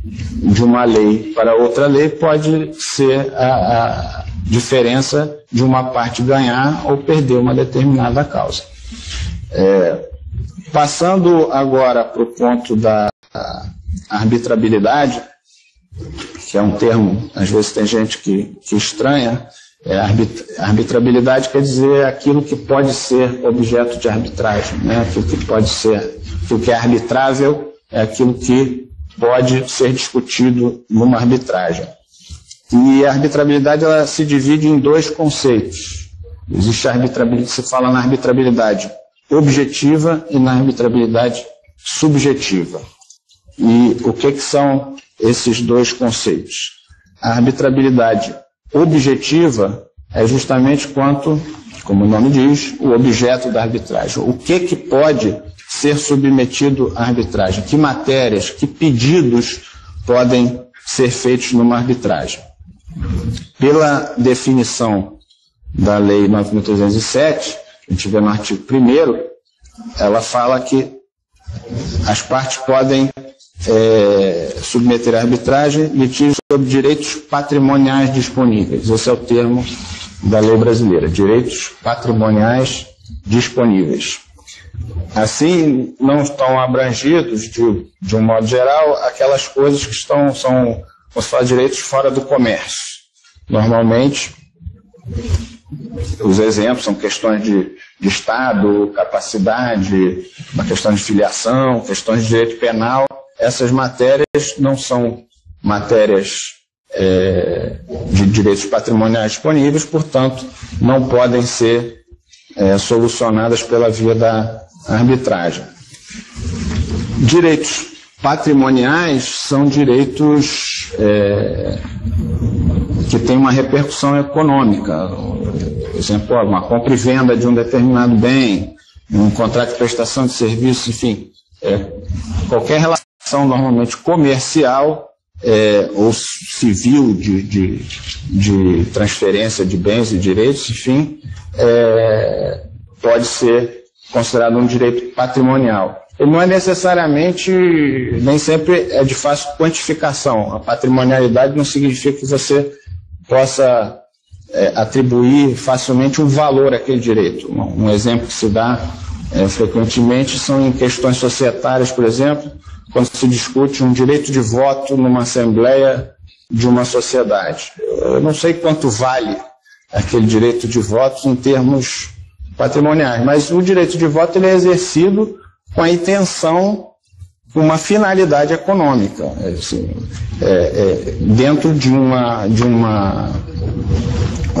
de uma lei para outra lei pode ser a diferença de uma parte ganhar ou perder uma determinada causa. Passando agora para o ponto da arbitrabilidade, que é um termo, às vezes tem gente que estranha. Arbitrabilidade quer dizer aquilo que pode ser objeto de arbitragem, né? Aquilo que é arbitrável é aquilo que pode ser discutido numa arbitragem. E a arbitrabilidade ela se divide em 2 conceitos. Existe a arbitrabilidade, se fala na arbitrabilidade objetiva e na arbitrabilidade subjetiva. E o que são esses 2 conceitos? A arbitrabilidade objetiva é justamente quanto, como o nome diz, o objeto da arbitragem. O que pode ser submetido à arbitragem? Que matérias, que pedidos podem ser feitos numa arbitragem? Pela definição da Lei 9.307, a gente vê no artigo 1º, ela fala que as partes podem submeter à arbitragem litígios sobre direitos patrimoniais disponíveis. Esse é o termo da lei brasileira, direitos patrimoniais disponíveis. Assim, não estão abrangidos, de um modo geral, aquelas coisas que são, como se fala, direitos fora do comércio. Normalmente, os exemplos são questões de Estado, capacidade, uma questão de filiação, questões de direito penal. Essas matérias não são matérias de direitos patrimoniais disponíveis, portanto, não podem ser solucionadas pela via da arbitragem. Direitos patrimoniais são direitos que têm uma repercussão econômica. Por exemplo, uma compra e venda de um determinado bem, um contrato de prestação de serviço, enfim, qualquer relação normalmente comercial ou civil de transferência de bens e direitos, enfim, pode ser considerado um direito patrimonial. Ele não é necessariamente, nem sempre é de fácil quantificação. A patrimonialidade não significa que você possa atribuir facilmente um valor àquele direito. Um exemplo que se dá frequentemente são em questões societárias, por exemplo, quando se discute um direito de voto numa assembleia de uma sociedade. Eu não sei quanto vale aquele direito de voto em termos patrimoniais, mas o direito de voto ele é exercido com a intenção, com uma finalidade econômica, dentro de uma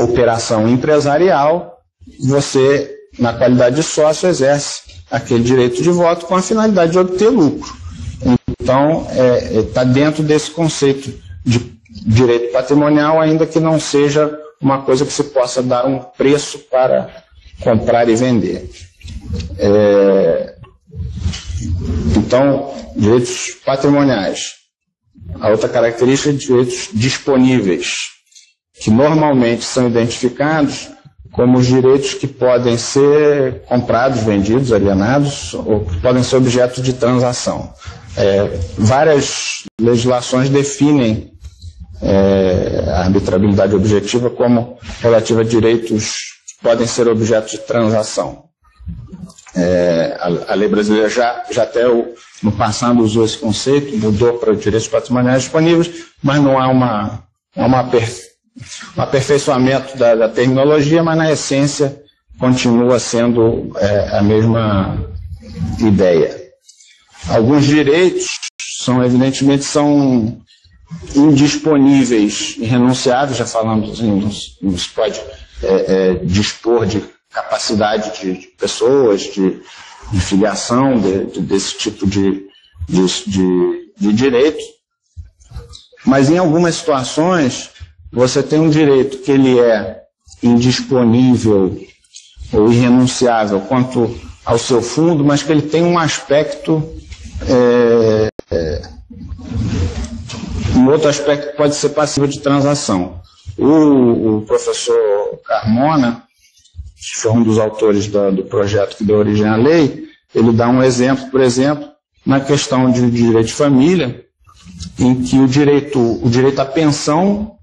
operação empresarial, você, na qualidade de sócio, exerce aquele direito de voto com a finalidade de obter lucro. Então, está dentro desse conceito de direito patrimonial, ainda que não seja uma coisa que se possa dar um preço para comprar e vender. Então, direitos patrimoniais. A outra característica é direitos disponíveis, que normalmente são identificados como os direitos que podem ser comprados, vendidos, alienados, ou que podem ser objeto de transação. Várias legislações definem a arbitrabilidade objetiva como relativa a direitos que podem ser objeto de transação. A lei brasileira já até no passado usou esse conceito, mudou para os direitos patrimoniais disponíveis, mas não há um aperfeiçoamento da terminologia, mas na essência continua sendo a mesma ideia. Alguns direitos evidentemente são indisponíveis, irrenunciáveis, já falamos assim, não se pode dispor de capacidade de pessoas, de filiação, desse tipo de direito. Mas em algumas situações, você tem um direito que ele é indisponível ou irrenunciável quanto ao seu fundo, mas que ele tem um aspecto, um outro aspecto que pode ser passível de transação. O professor Carmona, que foi um dos autores do projeto que deu origem à lei, ele dá um exemplo, por exemplo, na questão de direito de família, em que o direito à pensão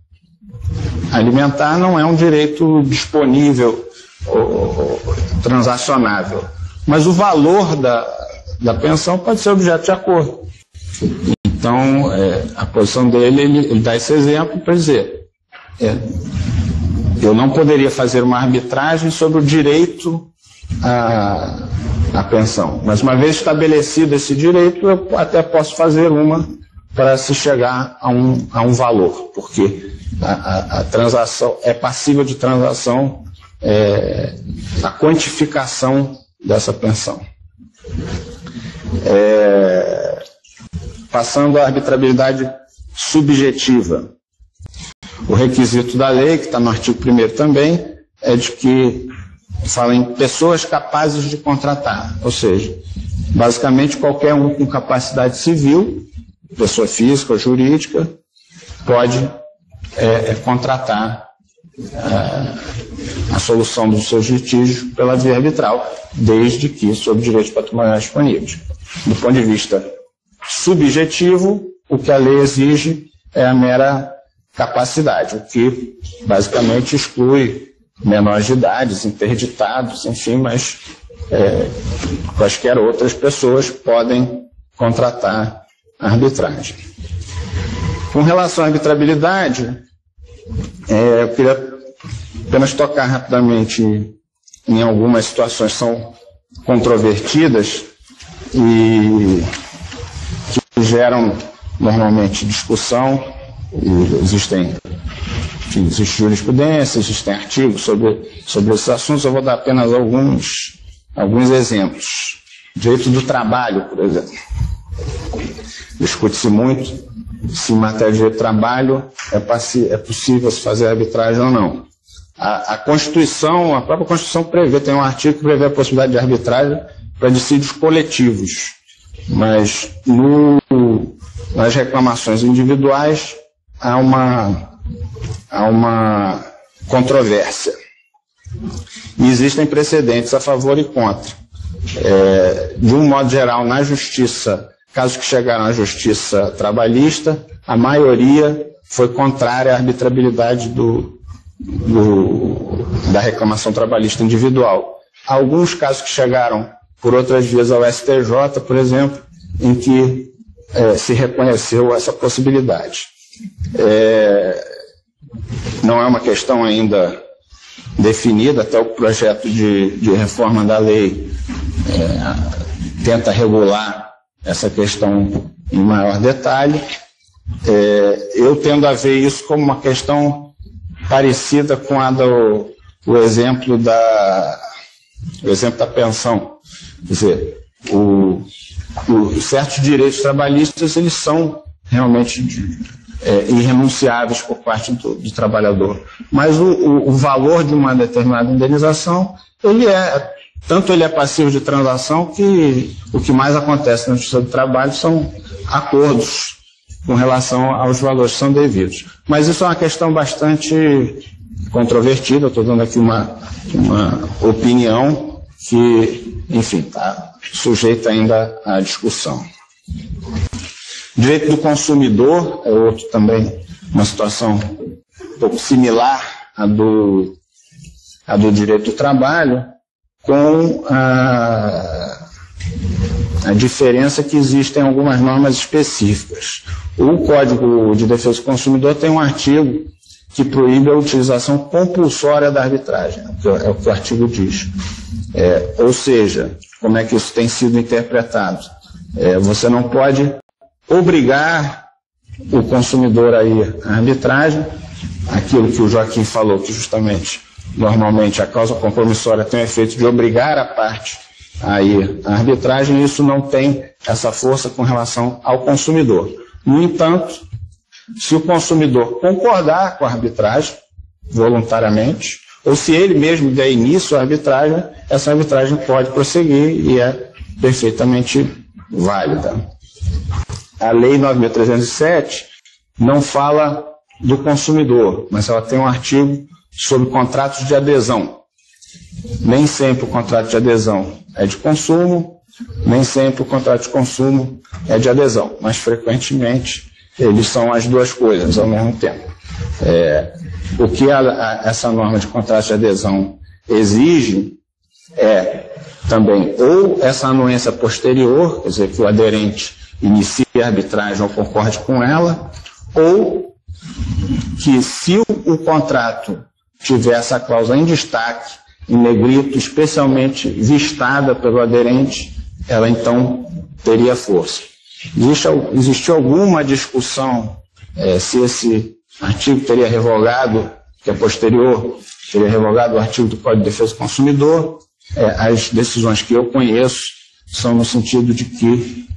alimentar não é um direito disponível ou transacionável, mas o valor da pensão pode ser objeto de acordo. Então, a posição dele, ele dá esse exemplo para dizer, eu não poderia fazer uma arbitragem sobre o direito à pensão, mas uma vez estabelecido esse direito, eu até posso fazer uma para se chegar a um valor, porque a transação é passível de transação, a quantificação dessa pensão. Passando à arbitrabilidade subjetiva. O requisito da lei, que está no artigo 1º também, é de que fala em pessoas capazes de contratar, ou seja, basicamente qualquer um com capacidade civil, pessoa física ou jurídica, pode contratar a solução dos seus litígios pela via arbitral, desde que sob direitos patrimoniais disponíveis. Do ponto de vista subjetivo, o que a lei exige é a mera capacidade, o que basicamente exclui menores de idade, interditados, enfim, mas quaisquer outras pessoas podem contratar a arbitragem. Com relação à arbitrabilidade, Eu queria apenas tocar rapidamente em algumas situações que são controvertidas e que geram normalmente discussão. Existe jurisprudência, existem artigos sobre esses assuntos. Eu vou dar apenas alguns exemplos. Direito do trabalho, por exemplo. Discute-se muito se em matéria de direito do trabalho é possível se fazer arbitragem ou não. A Constituição, a própria Constituição tem um artigo que prevê a possibilidade de arbitragem para dissídios coletivos, mas nas reclamações individuais há uma controvérsia. E existem precedentes a favor e contra. De um modo geral, na justiça, casos que chegaram à justiça trabalhista, a maioria foi contrária à arbitrabilidade da reclamação trabalhista individual. Há alguns casos que chegaram por outras vias ao STJ, por exemplo, em que se reconheceu essa possibilidade. Não é uma questão ainda definida, até o projeto de reforma da lei tenta regular essa questão em maior detalhe. Eu tendo a ver isso como uma questão parecida com a o exemplo da pensão. Quer dizer, certos direitos trabalhistas, eles são realmente irrenunciáveis por parte do trabalhador. Mas o valor de uma determinada indenização, tanto ele é passivo de transação, que o que mais acontece na justiça do trabalho são acordos com relação aos valores que são devidos. Mas isso é uma questão bastante controvertida. Eu estou dando aqui uma opinião que, enfim, está sujeita ainda à discussão. Direito do consumidor é outro também, uma situação um pouco similar à do direito do trabalho, com a diferença que existem algumas normas específicas. O Código de Defesa do Consumidor tem um artigo que proíbe a utilização compulsória da arbitragem, é o que o artigo diz. Ou seja, como é que isso tem sido interpretado? Você não pode obrigar o consumidor a ir à arbitragem, aquilo que o Joaquim falou, que justamente, normalmente, a causa compromissória tem o efeito de obrigar a parte a ir à arbitragem, e isso não tem essa força com relação ao consumidor. No entanto, se o consumidor concordar com a arbitragem, voluntariamente, ou se ele mesmo der início à arbitragem, essa arbitragem pode prosseguir e é perfeitamente válida. A Lei 9.307 não fala do consumidor, mas ela tem um artigo sobre contratos de adesão. Nem sempre o contrato de adesão é de consumo, nem sempre o contrato de consumo é de adesão, mas frequentemente eles são as duas coisas ao mesmo tempo. O que essa norma de contrato de adesão exige é também ou essa anuência posterior, quer dizer, que o aderente inicie a arbitragem ou concorde com ela, ou que, se o contrato tiver essa cláusula em destaque, em negrito, especialmente vistada pelo aderente, ela então teria força. Existiu alguma discussão se esse artigo teria revogado, que é posterior, teria revogado o artigo do Código de Defesa do Consumidor. As decisões que eu conheço são no sentido de que,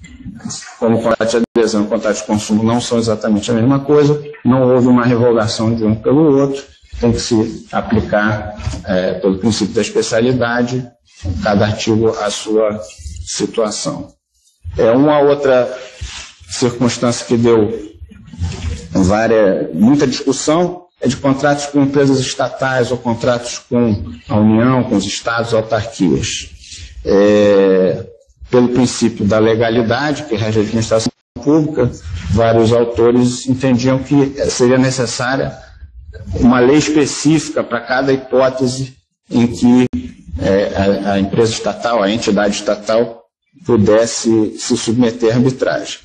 como o contrato de adesão e o contrato de consumo não são exatamente a mesma coisa, não houve uma revogação de um pelo outro, tem que se aplicar pelo princípio da especialidade, cada artigo à sua situação. Uma outra circunstância que deu muita discussão é de contratos com empresas estatais ou contratos com a União, com os estados, autarquias. Pelo princípio da legalidade, que rege a administração pública, vários autores entendiam que seria necessária uma lei específica para cada hipótese em que a empresa estatal, a entidade estatal, pudesse se submeter à arbitragem.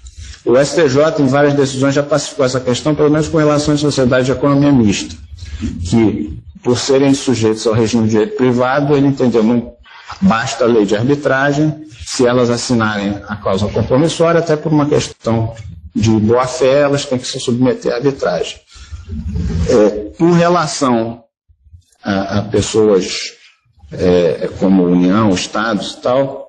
O STJ, em várias decisões, já pacificou essa questão, pelo menos com relação à sociedade de economia mista. que, por serem sujeitos ao regime de direito privado, ele entendeu, não basta a lei de arbitragem, se elas assinarem a cláusula compromissória, até por uma questão de boa-fé, elas têm que se submeter à arbitragem. Com relação a pessoas como União, Estados e tal,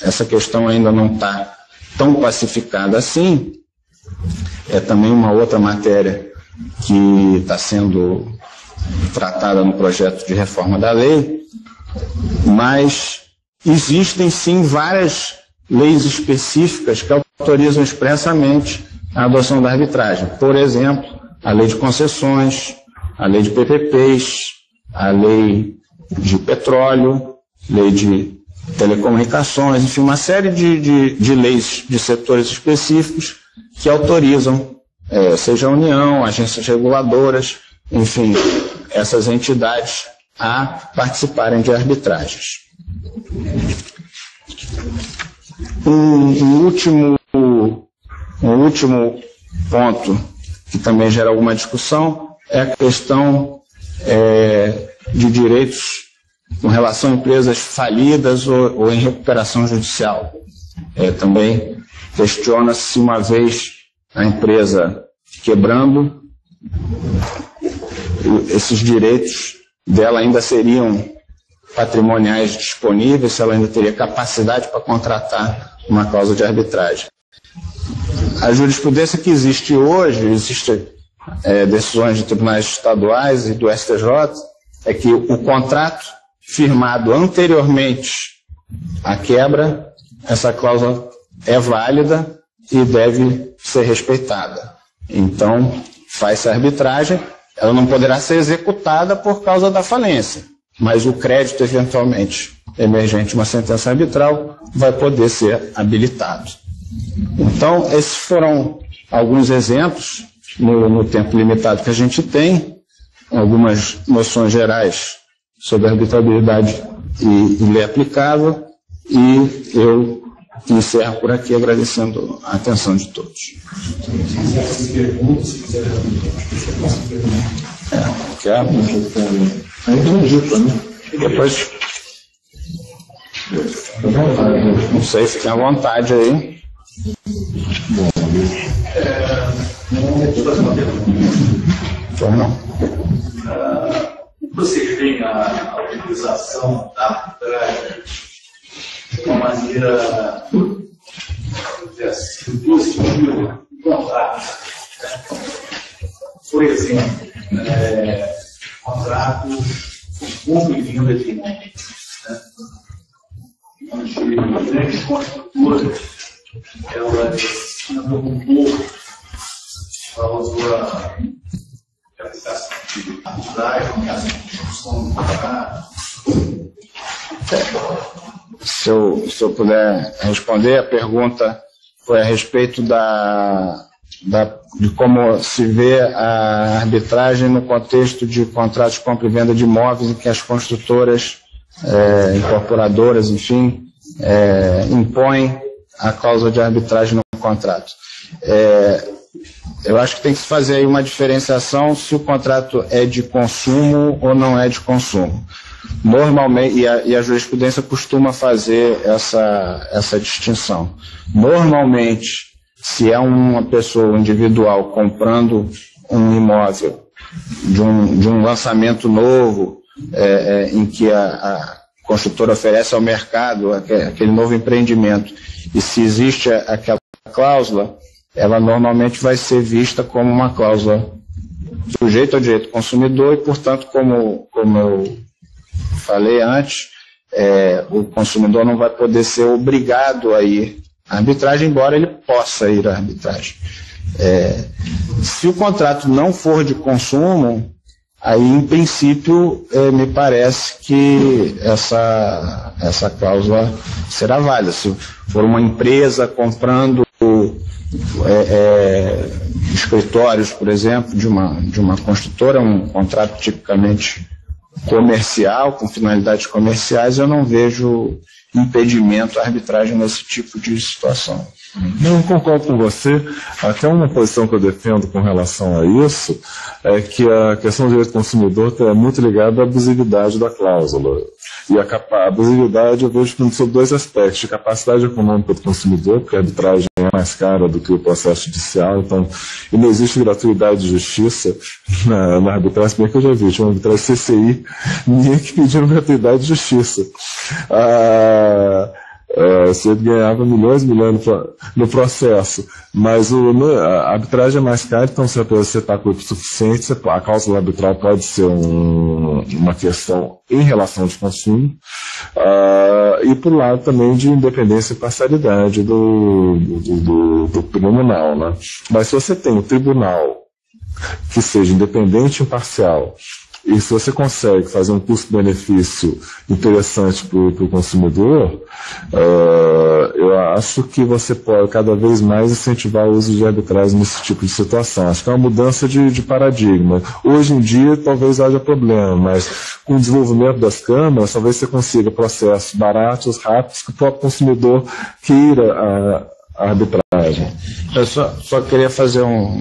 essa questão ainda não está tão pacificada assim. É também uma outra matéria que está sendo tratada no projeto de reforma da lei, mas existem sim várias leis específicas que autorizam expressamente a adoção da arbitragem. Por exemplo, a lei de concessões, a lei de PPPs, a lei de petróleo, lei de telecomunicações, enfim, uma série de leis de setores específicos que autorizam, seja a União, agências reguladoras, enfim, essas entidades a participarem de arbitragens. Um último ponto que também gera alguma discussão é a questão de direitos com relação a empresas falidas ou em recuperação judicial. Também questiona-se, uma vez a empresa quebrando, esses direitos dela ainda seriam patrimoniais disponíveis, se ela ainda teria capacidade para contratar uma cláusula de arbitragem. A jurisprudência que existe hoje, existem decisões de tribunais estaduais e do STJ, é que o contrato firmado anteriormente à quebra, essa cláusula é válida e deve ser respeitada. Então, faz-se a arbitragem, ela não poderá ser executada por causa da falência, mas o crédito eventualmente emergente de uma sentença arbitral vai poder ser habilitado. Então, esses foram alguns exemplos, no tempo limitado que a gente tem, algumas noções gerais sobre a arbitrabilidade e lei aplicável, e eu encerro por aqui agradecendo a atenção de todos. Depois, não sei, fiquem à vontade aí. Vocês veem a utilização da arbitragem de uma maneira positiva e contrária? Por exemplo, contratos com compra e venda de imóveis, onde grandes construtoras elas andam um pouco cláusula de aplicação de arbitragem, caso de construção do contrato. Se eu puder responder, a pergunta foi a respeito de como se vê a arbitragem no contexto de contratos de compra e venda de imóveis, em que as construtoras, incorporadoras, enfim, impõem a cláusula de arbitragem no contrato. Eu acho que tem que se fazer aí uma diferenciação se o contrato é de consumo ou não é de consumo. Normalmente, e a jurisprudência costuma fazer essa distinção. Normalmente, se é uma pessoa individual comprando um imóvel de um lançamento novo, em que a construtora oferece ao mercado aquele novo empreendimento, e se existe aquela cláusula, ela normalmente vai ser vista como uma cláusula sujeita ao direito do consumidor e, portanto, como eu falei antes, o consumidor não vai poder ser obrigado a ir à arbitragem, embora ele possa ir à arbitragem. Se o contrato não for de consumo, aí, em princípio, me parece que essa cláusula será válida. Se for uma empresa comprando escritórios, por exemplo, de uma construtora, um contrato tipicamente comercial, com finalidades comerciais, eu não vejo impedimento à arbitragem nesse tipo de situação. Eu concordo com você. Até uma posição que eu defendo com relação a isso é que a questão do direito do consumidor é muito ligada à abusividade da cláusula. E a abusividade eu vejo sob dois aspectos: de capacidade econômica do consumidor, porque a arbitragem é mais cara do que o processo judicial, então, e não existe gratuidade de justiça na arbitragem, se bem que eu já vi, tinha uma arbitragem CCI, ninguém que pediu gratuidade de justiça. Você ganhava milhões no processo, mas a arbitragem é mais cara, então se você está com o suficiente, a cláusula arbitral pode ser uma questão em relação de consumo, e por lado também de independência e parcialidade do tribunal, né? Mas se você tem um tribunal que seja independente e imparcial, e se você consegue fazer um custo-benefício interessante para o consumidor, eu acho que você pode cada vez mais incentivar o uso de arbitragem nesse tipo de situação. Acho que é uma mudança de paradigma. Hoje em dia talvez haja problema, mas com o desenvolvimento das câmaras, talvez você consiga processos baratos, rápidos, que o próprio consumidor queira a arbitragem. Eu só queria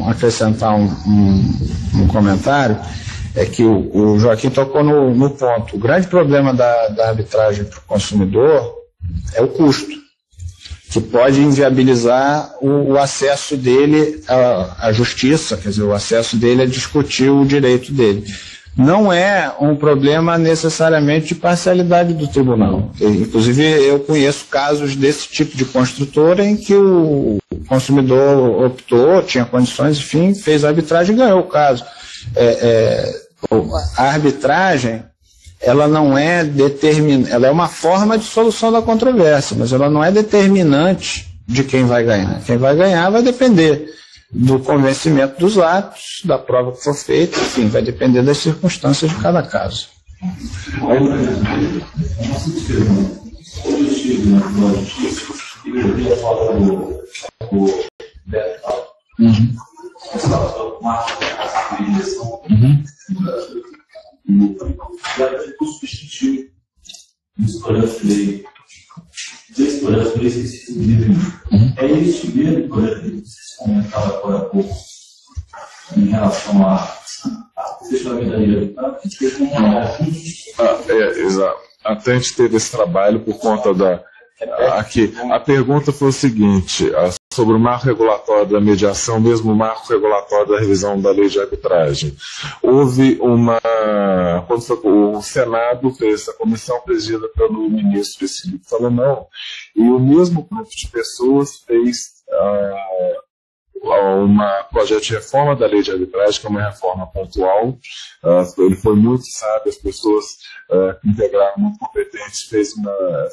acrescentar um comentário. É que o Joaquim tocou no ponto. O grande problema da arbitragem para o consumidor é o custo, que pode inviabilizar o acesso dele à justiça, quer dizer, o acesso dele a discutir o direito dele. Não é um problema necessariamente de parcialidade do tribunal. Inclusive, eu conheço casos desse tipo de construtora em que o consumidor optou, tinha condições, enfim, fez a arbitragem e ganhou o caso. A arbitragem, ela não é determinante, ela é uma forma de solução da controvérsia, mas ela não é determinante de quem vai ganhar. Quem vai ganhar vai depender do convencimento dos atos, da prova que for feita, enfim, vai depender das circunstâncias de cada caso. Substituir os projetos de lei. Esse projeto de lei específico de livro. É este mesmo projeto de lei que vocês comentaram agora há pouco, em relação a fechamento da lei. Exato. Até a gente teve esse trabalho por conta aqui. A pergunta foi o seguinte: sobre o marco regulatório da mediação, mesmo o marco regulatório da revisão da lei de arbitragem. Houve o Senado fez essa comissão presidida pelo ministro Felipe Salomão, e o mesmo grupo de pessoas fez um projeto de reforma da lei de arbitragem, que é uma reforma pontual. Ele foi muito sábio, as pessoas que integraram, muito competentes,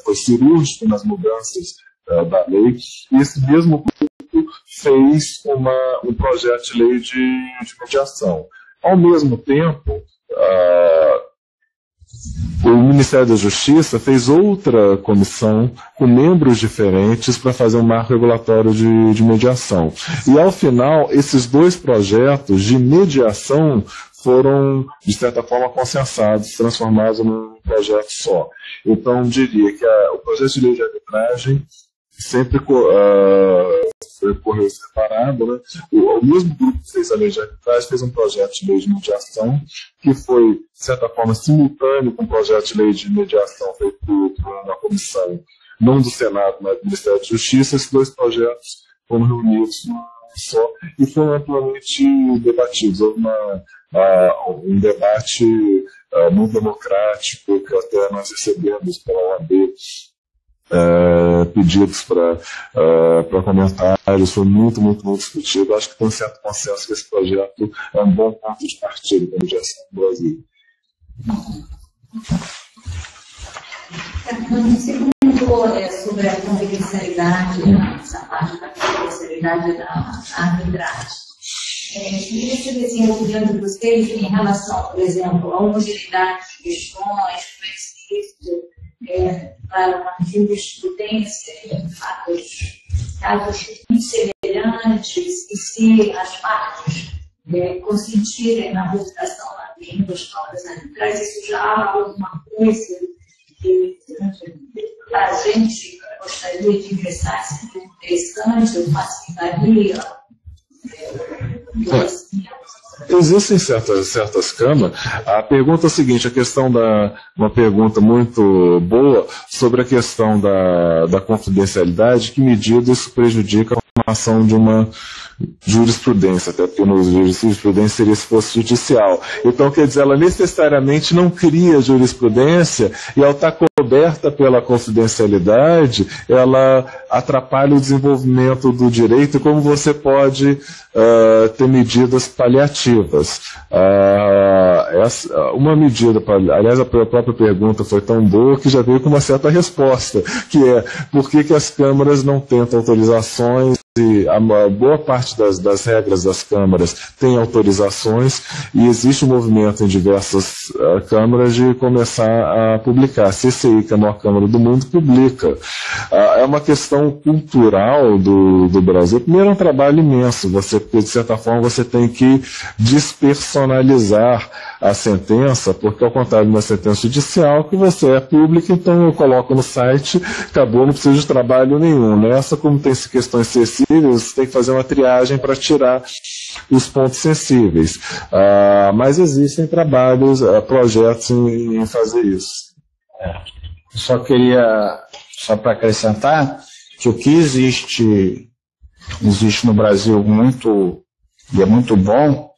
foi cirúrgico nas mudanças da lei, e esse mesmo grupo fez um projeto de lei de mediação. Ao mesmo tempo, o Ministério da Justiça fez outra comissão com membros diferentes para fazer um marco regulatório de mediação. E, ao final, esses dois projetos de mediação foram, de certa forma, consensados, transformados num projeto só. Então, diria que o projeto de lei de arbitragem sempre correu separado, né? O mesmo grupo que fez a lei de arbitragem fez um projeto de lei de mediação, que foi, de certa forma, simultâneo com o projeto de lei de mediação feito por uma comissão, não do Senado, mas do Ministério da Justiça. Esses dois projetos foram reunidos só e foram amplamente debatidos. Houve um debate muito democrático, que até nós recebemos pela OAB pedidos para comentários. Foi muito discutido. Acho que tem um certo consenso que esse projeto é um bom ponto de partida para a mediação no Brasil. Você comentou sobre a confidencialidade, essa parte da confidencialidade da arbitragem. Queria saber assim, a opinião de vocês em relação, por exemplo, à homogeneidade de questões, para uma jurisprudência, casos semelhantes, e se as partes consentirem na votação das provas arbitrais, isso já há alguma coisa a gente gostaria de ingressar em um interessante, eu facilitaria. Existem certas câmaras. A pergunta é a seguinte, uma pergunta muito boa sobre a questão da confidencialidade, que medida isso prejudica a formação de uma jurisprudência, até porque no jurisprudência seria se fosse judicial. Então, quer dizer, ela necessariamente não cria jurisprudência e ao estar coberta pela confidencialidade, ela atrapalha o desenvolvimento do direito e como você pode ter medidas paliativas. Uma medida, aliás, a própria pergunta foi tão boa que já veio com uma certa resposta, que é por que as câmaras não tentam autorizações, e a boa parte das regras das câmaras tem autorizações e existe um movimento em diversas câmaras de começar a publicar. A CCI, que é a maior câmara do mundo, publica. É uma questão cultural do Brasil. Primeiro, é um trabalho imenso, porque de certa forma você tem que despersonalizar a sentença, porque ao contrário de uma sentença judicial, que você é pública, então eu coloco no site, acabou, não preciso de trabalho nenhum. Nessa, como tem questões sensíveis, você tem que fazer uma triagem para tirar os pontos sensíveis. Mas existem trabalhos, projetos em fazer isso. Eu só queria, para acrescentar, que o que existe no Brasil muito, e é muito bom,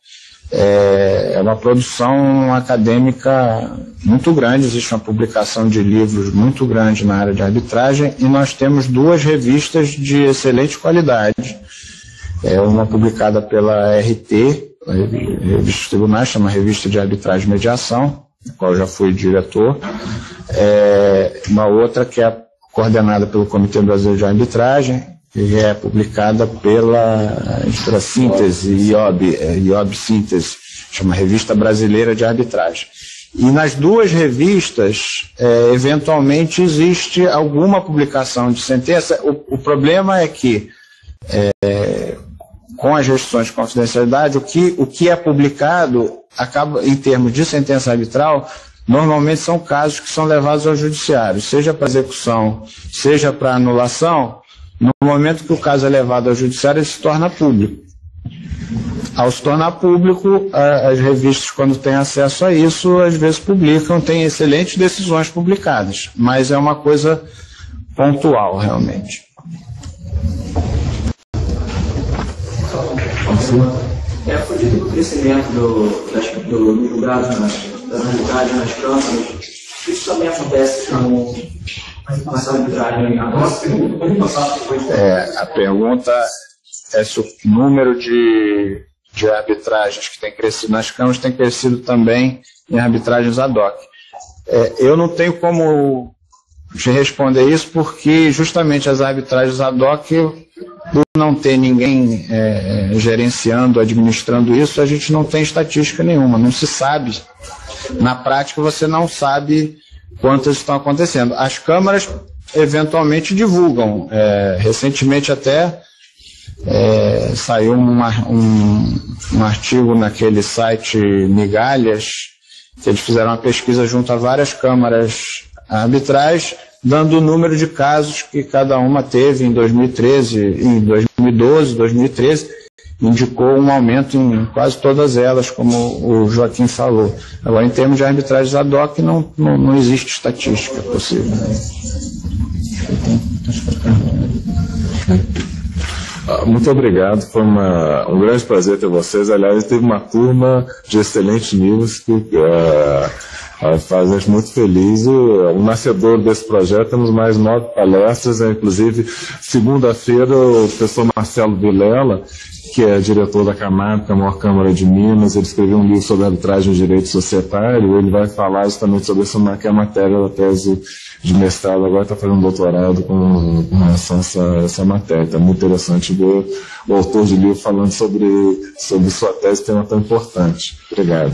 é uma produção acadêmica muito grande, existe uma publicação de livros muito grande na área de arbitragem e nós temos 2 revistas de excelente qualidade. Uma publicada pela RT, a Revista dos Tribunais, chama Revista de Arbitragem e Mediação, da qual eu já fui diretor. Uma outra que é coordenada pelo Comitê Brasileiro de Arbitragem, que é publicada pela editora Síntese, IOB Síntese, chama Revista Brasileira de Arbitragem. E nas 2 revistas, eventualmente, existe alguma publicação de sentença. O problema é que, com as restrições de confidencialidade, o que é publicado, acaba, em termos de sentença arbitral, normalmente são casos que são levados ao judiciário, seja para execução, seja para anulação. No momento que o caso é levado ao judiciário, ele se torna público. Ao se tornar público, as revistas, quando têm acesso a isso, às vezes publicam, têm excelentes decisões publicadas, mas é uma coisa pontual, realmente. Foi dito que o crescimento do julgado das arbitragens nas câmaras, isso também acontece com essa arbitragem agora? A pergunta é se o número de arbitragens que tem crescido nas câmaras tem crescido também em arbitragens ad hoc. Eu não tenho como te responder isso porque justamente as arbitragens ad hoc, por não ter ninguém gerenciando, administrando isso, a gente não tem estatística nenhuma, não se sabe. Na prática você não sabe quantas estão acontecendo. As câmaras eventualmente divulgam. Recentemente até saiu um artigo naquele site Migalhas, que eles fizeram uma pesquisa junto a várias câmaras arbitrais, dando o número de casos que cada uma teve em 2013, em 2012, 2013, indicou um aumento em quase todas elas, como o Joaquim falou. Agora, em termos de arbitragens ad hoc, não existe estatística possível. Muito obrigado, foi um grande prazer ter vocês. Aliás, teve uma turma de excelentes níveis que faz a gente muito feliz. O nascedor desse projeto, temos mais 9 palestras, inclusive segunda-feira o professor Marcelo Vilela, que é diretor da Camargo, que é a maior Câmara de Minas, ele escreveu um livro sobre arbitragem e direito societário, ele vai falar justamente sobre essa matéria da tese de mestrado, agora está fazendo doutorado com relação a essa matéria. Então é muito interessante ver o autor de livro falando sobre sua tese, tema tão importante. Obrigado.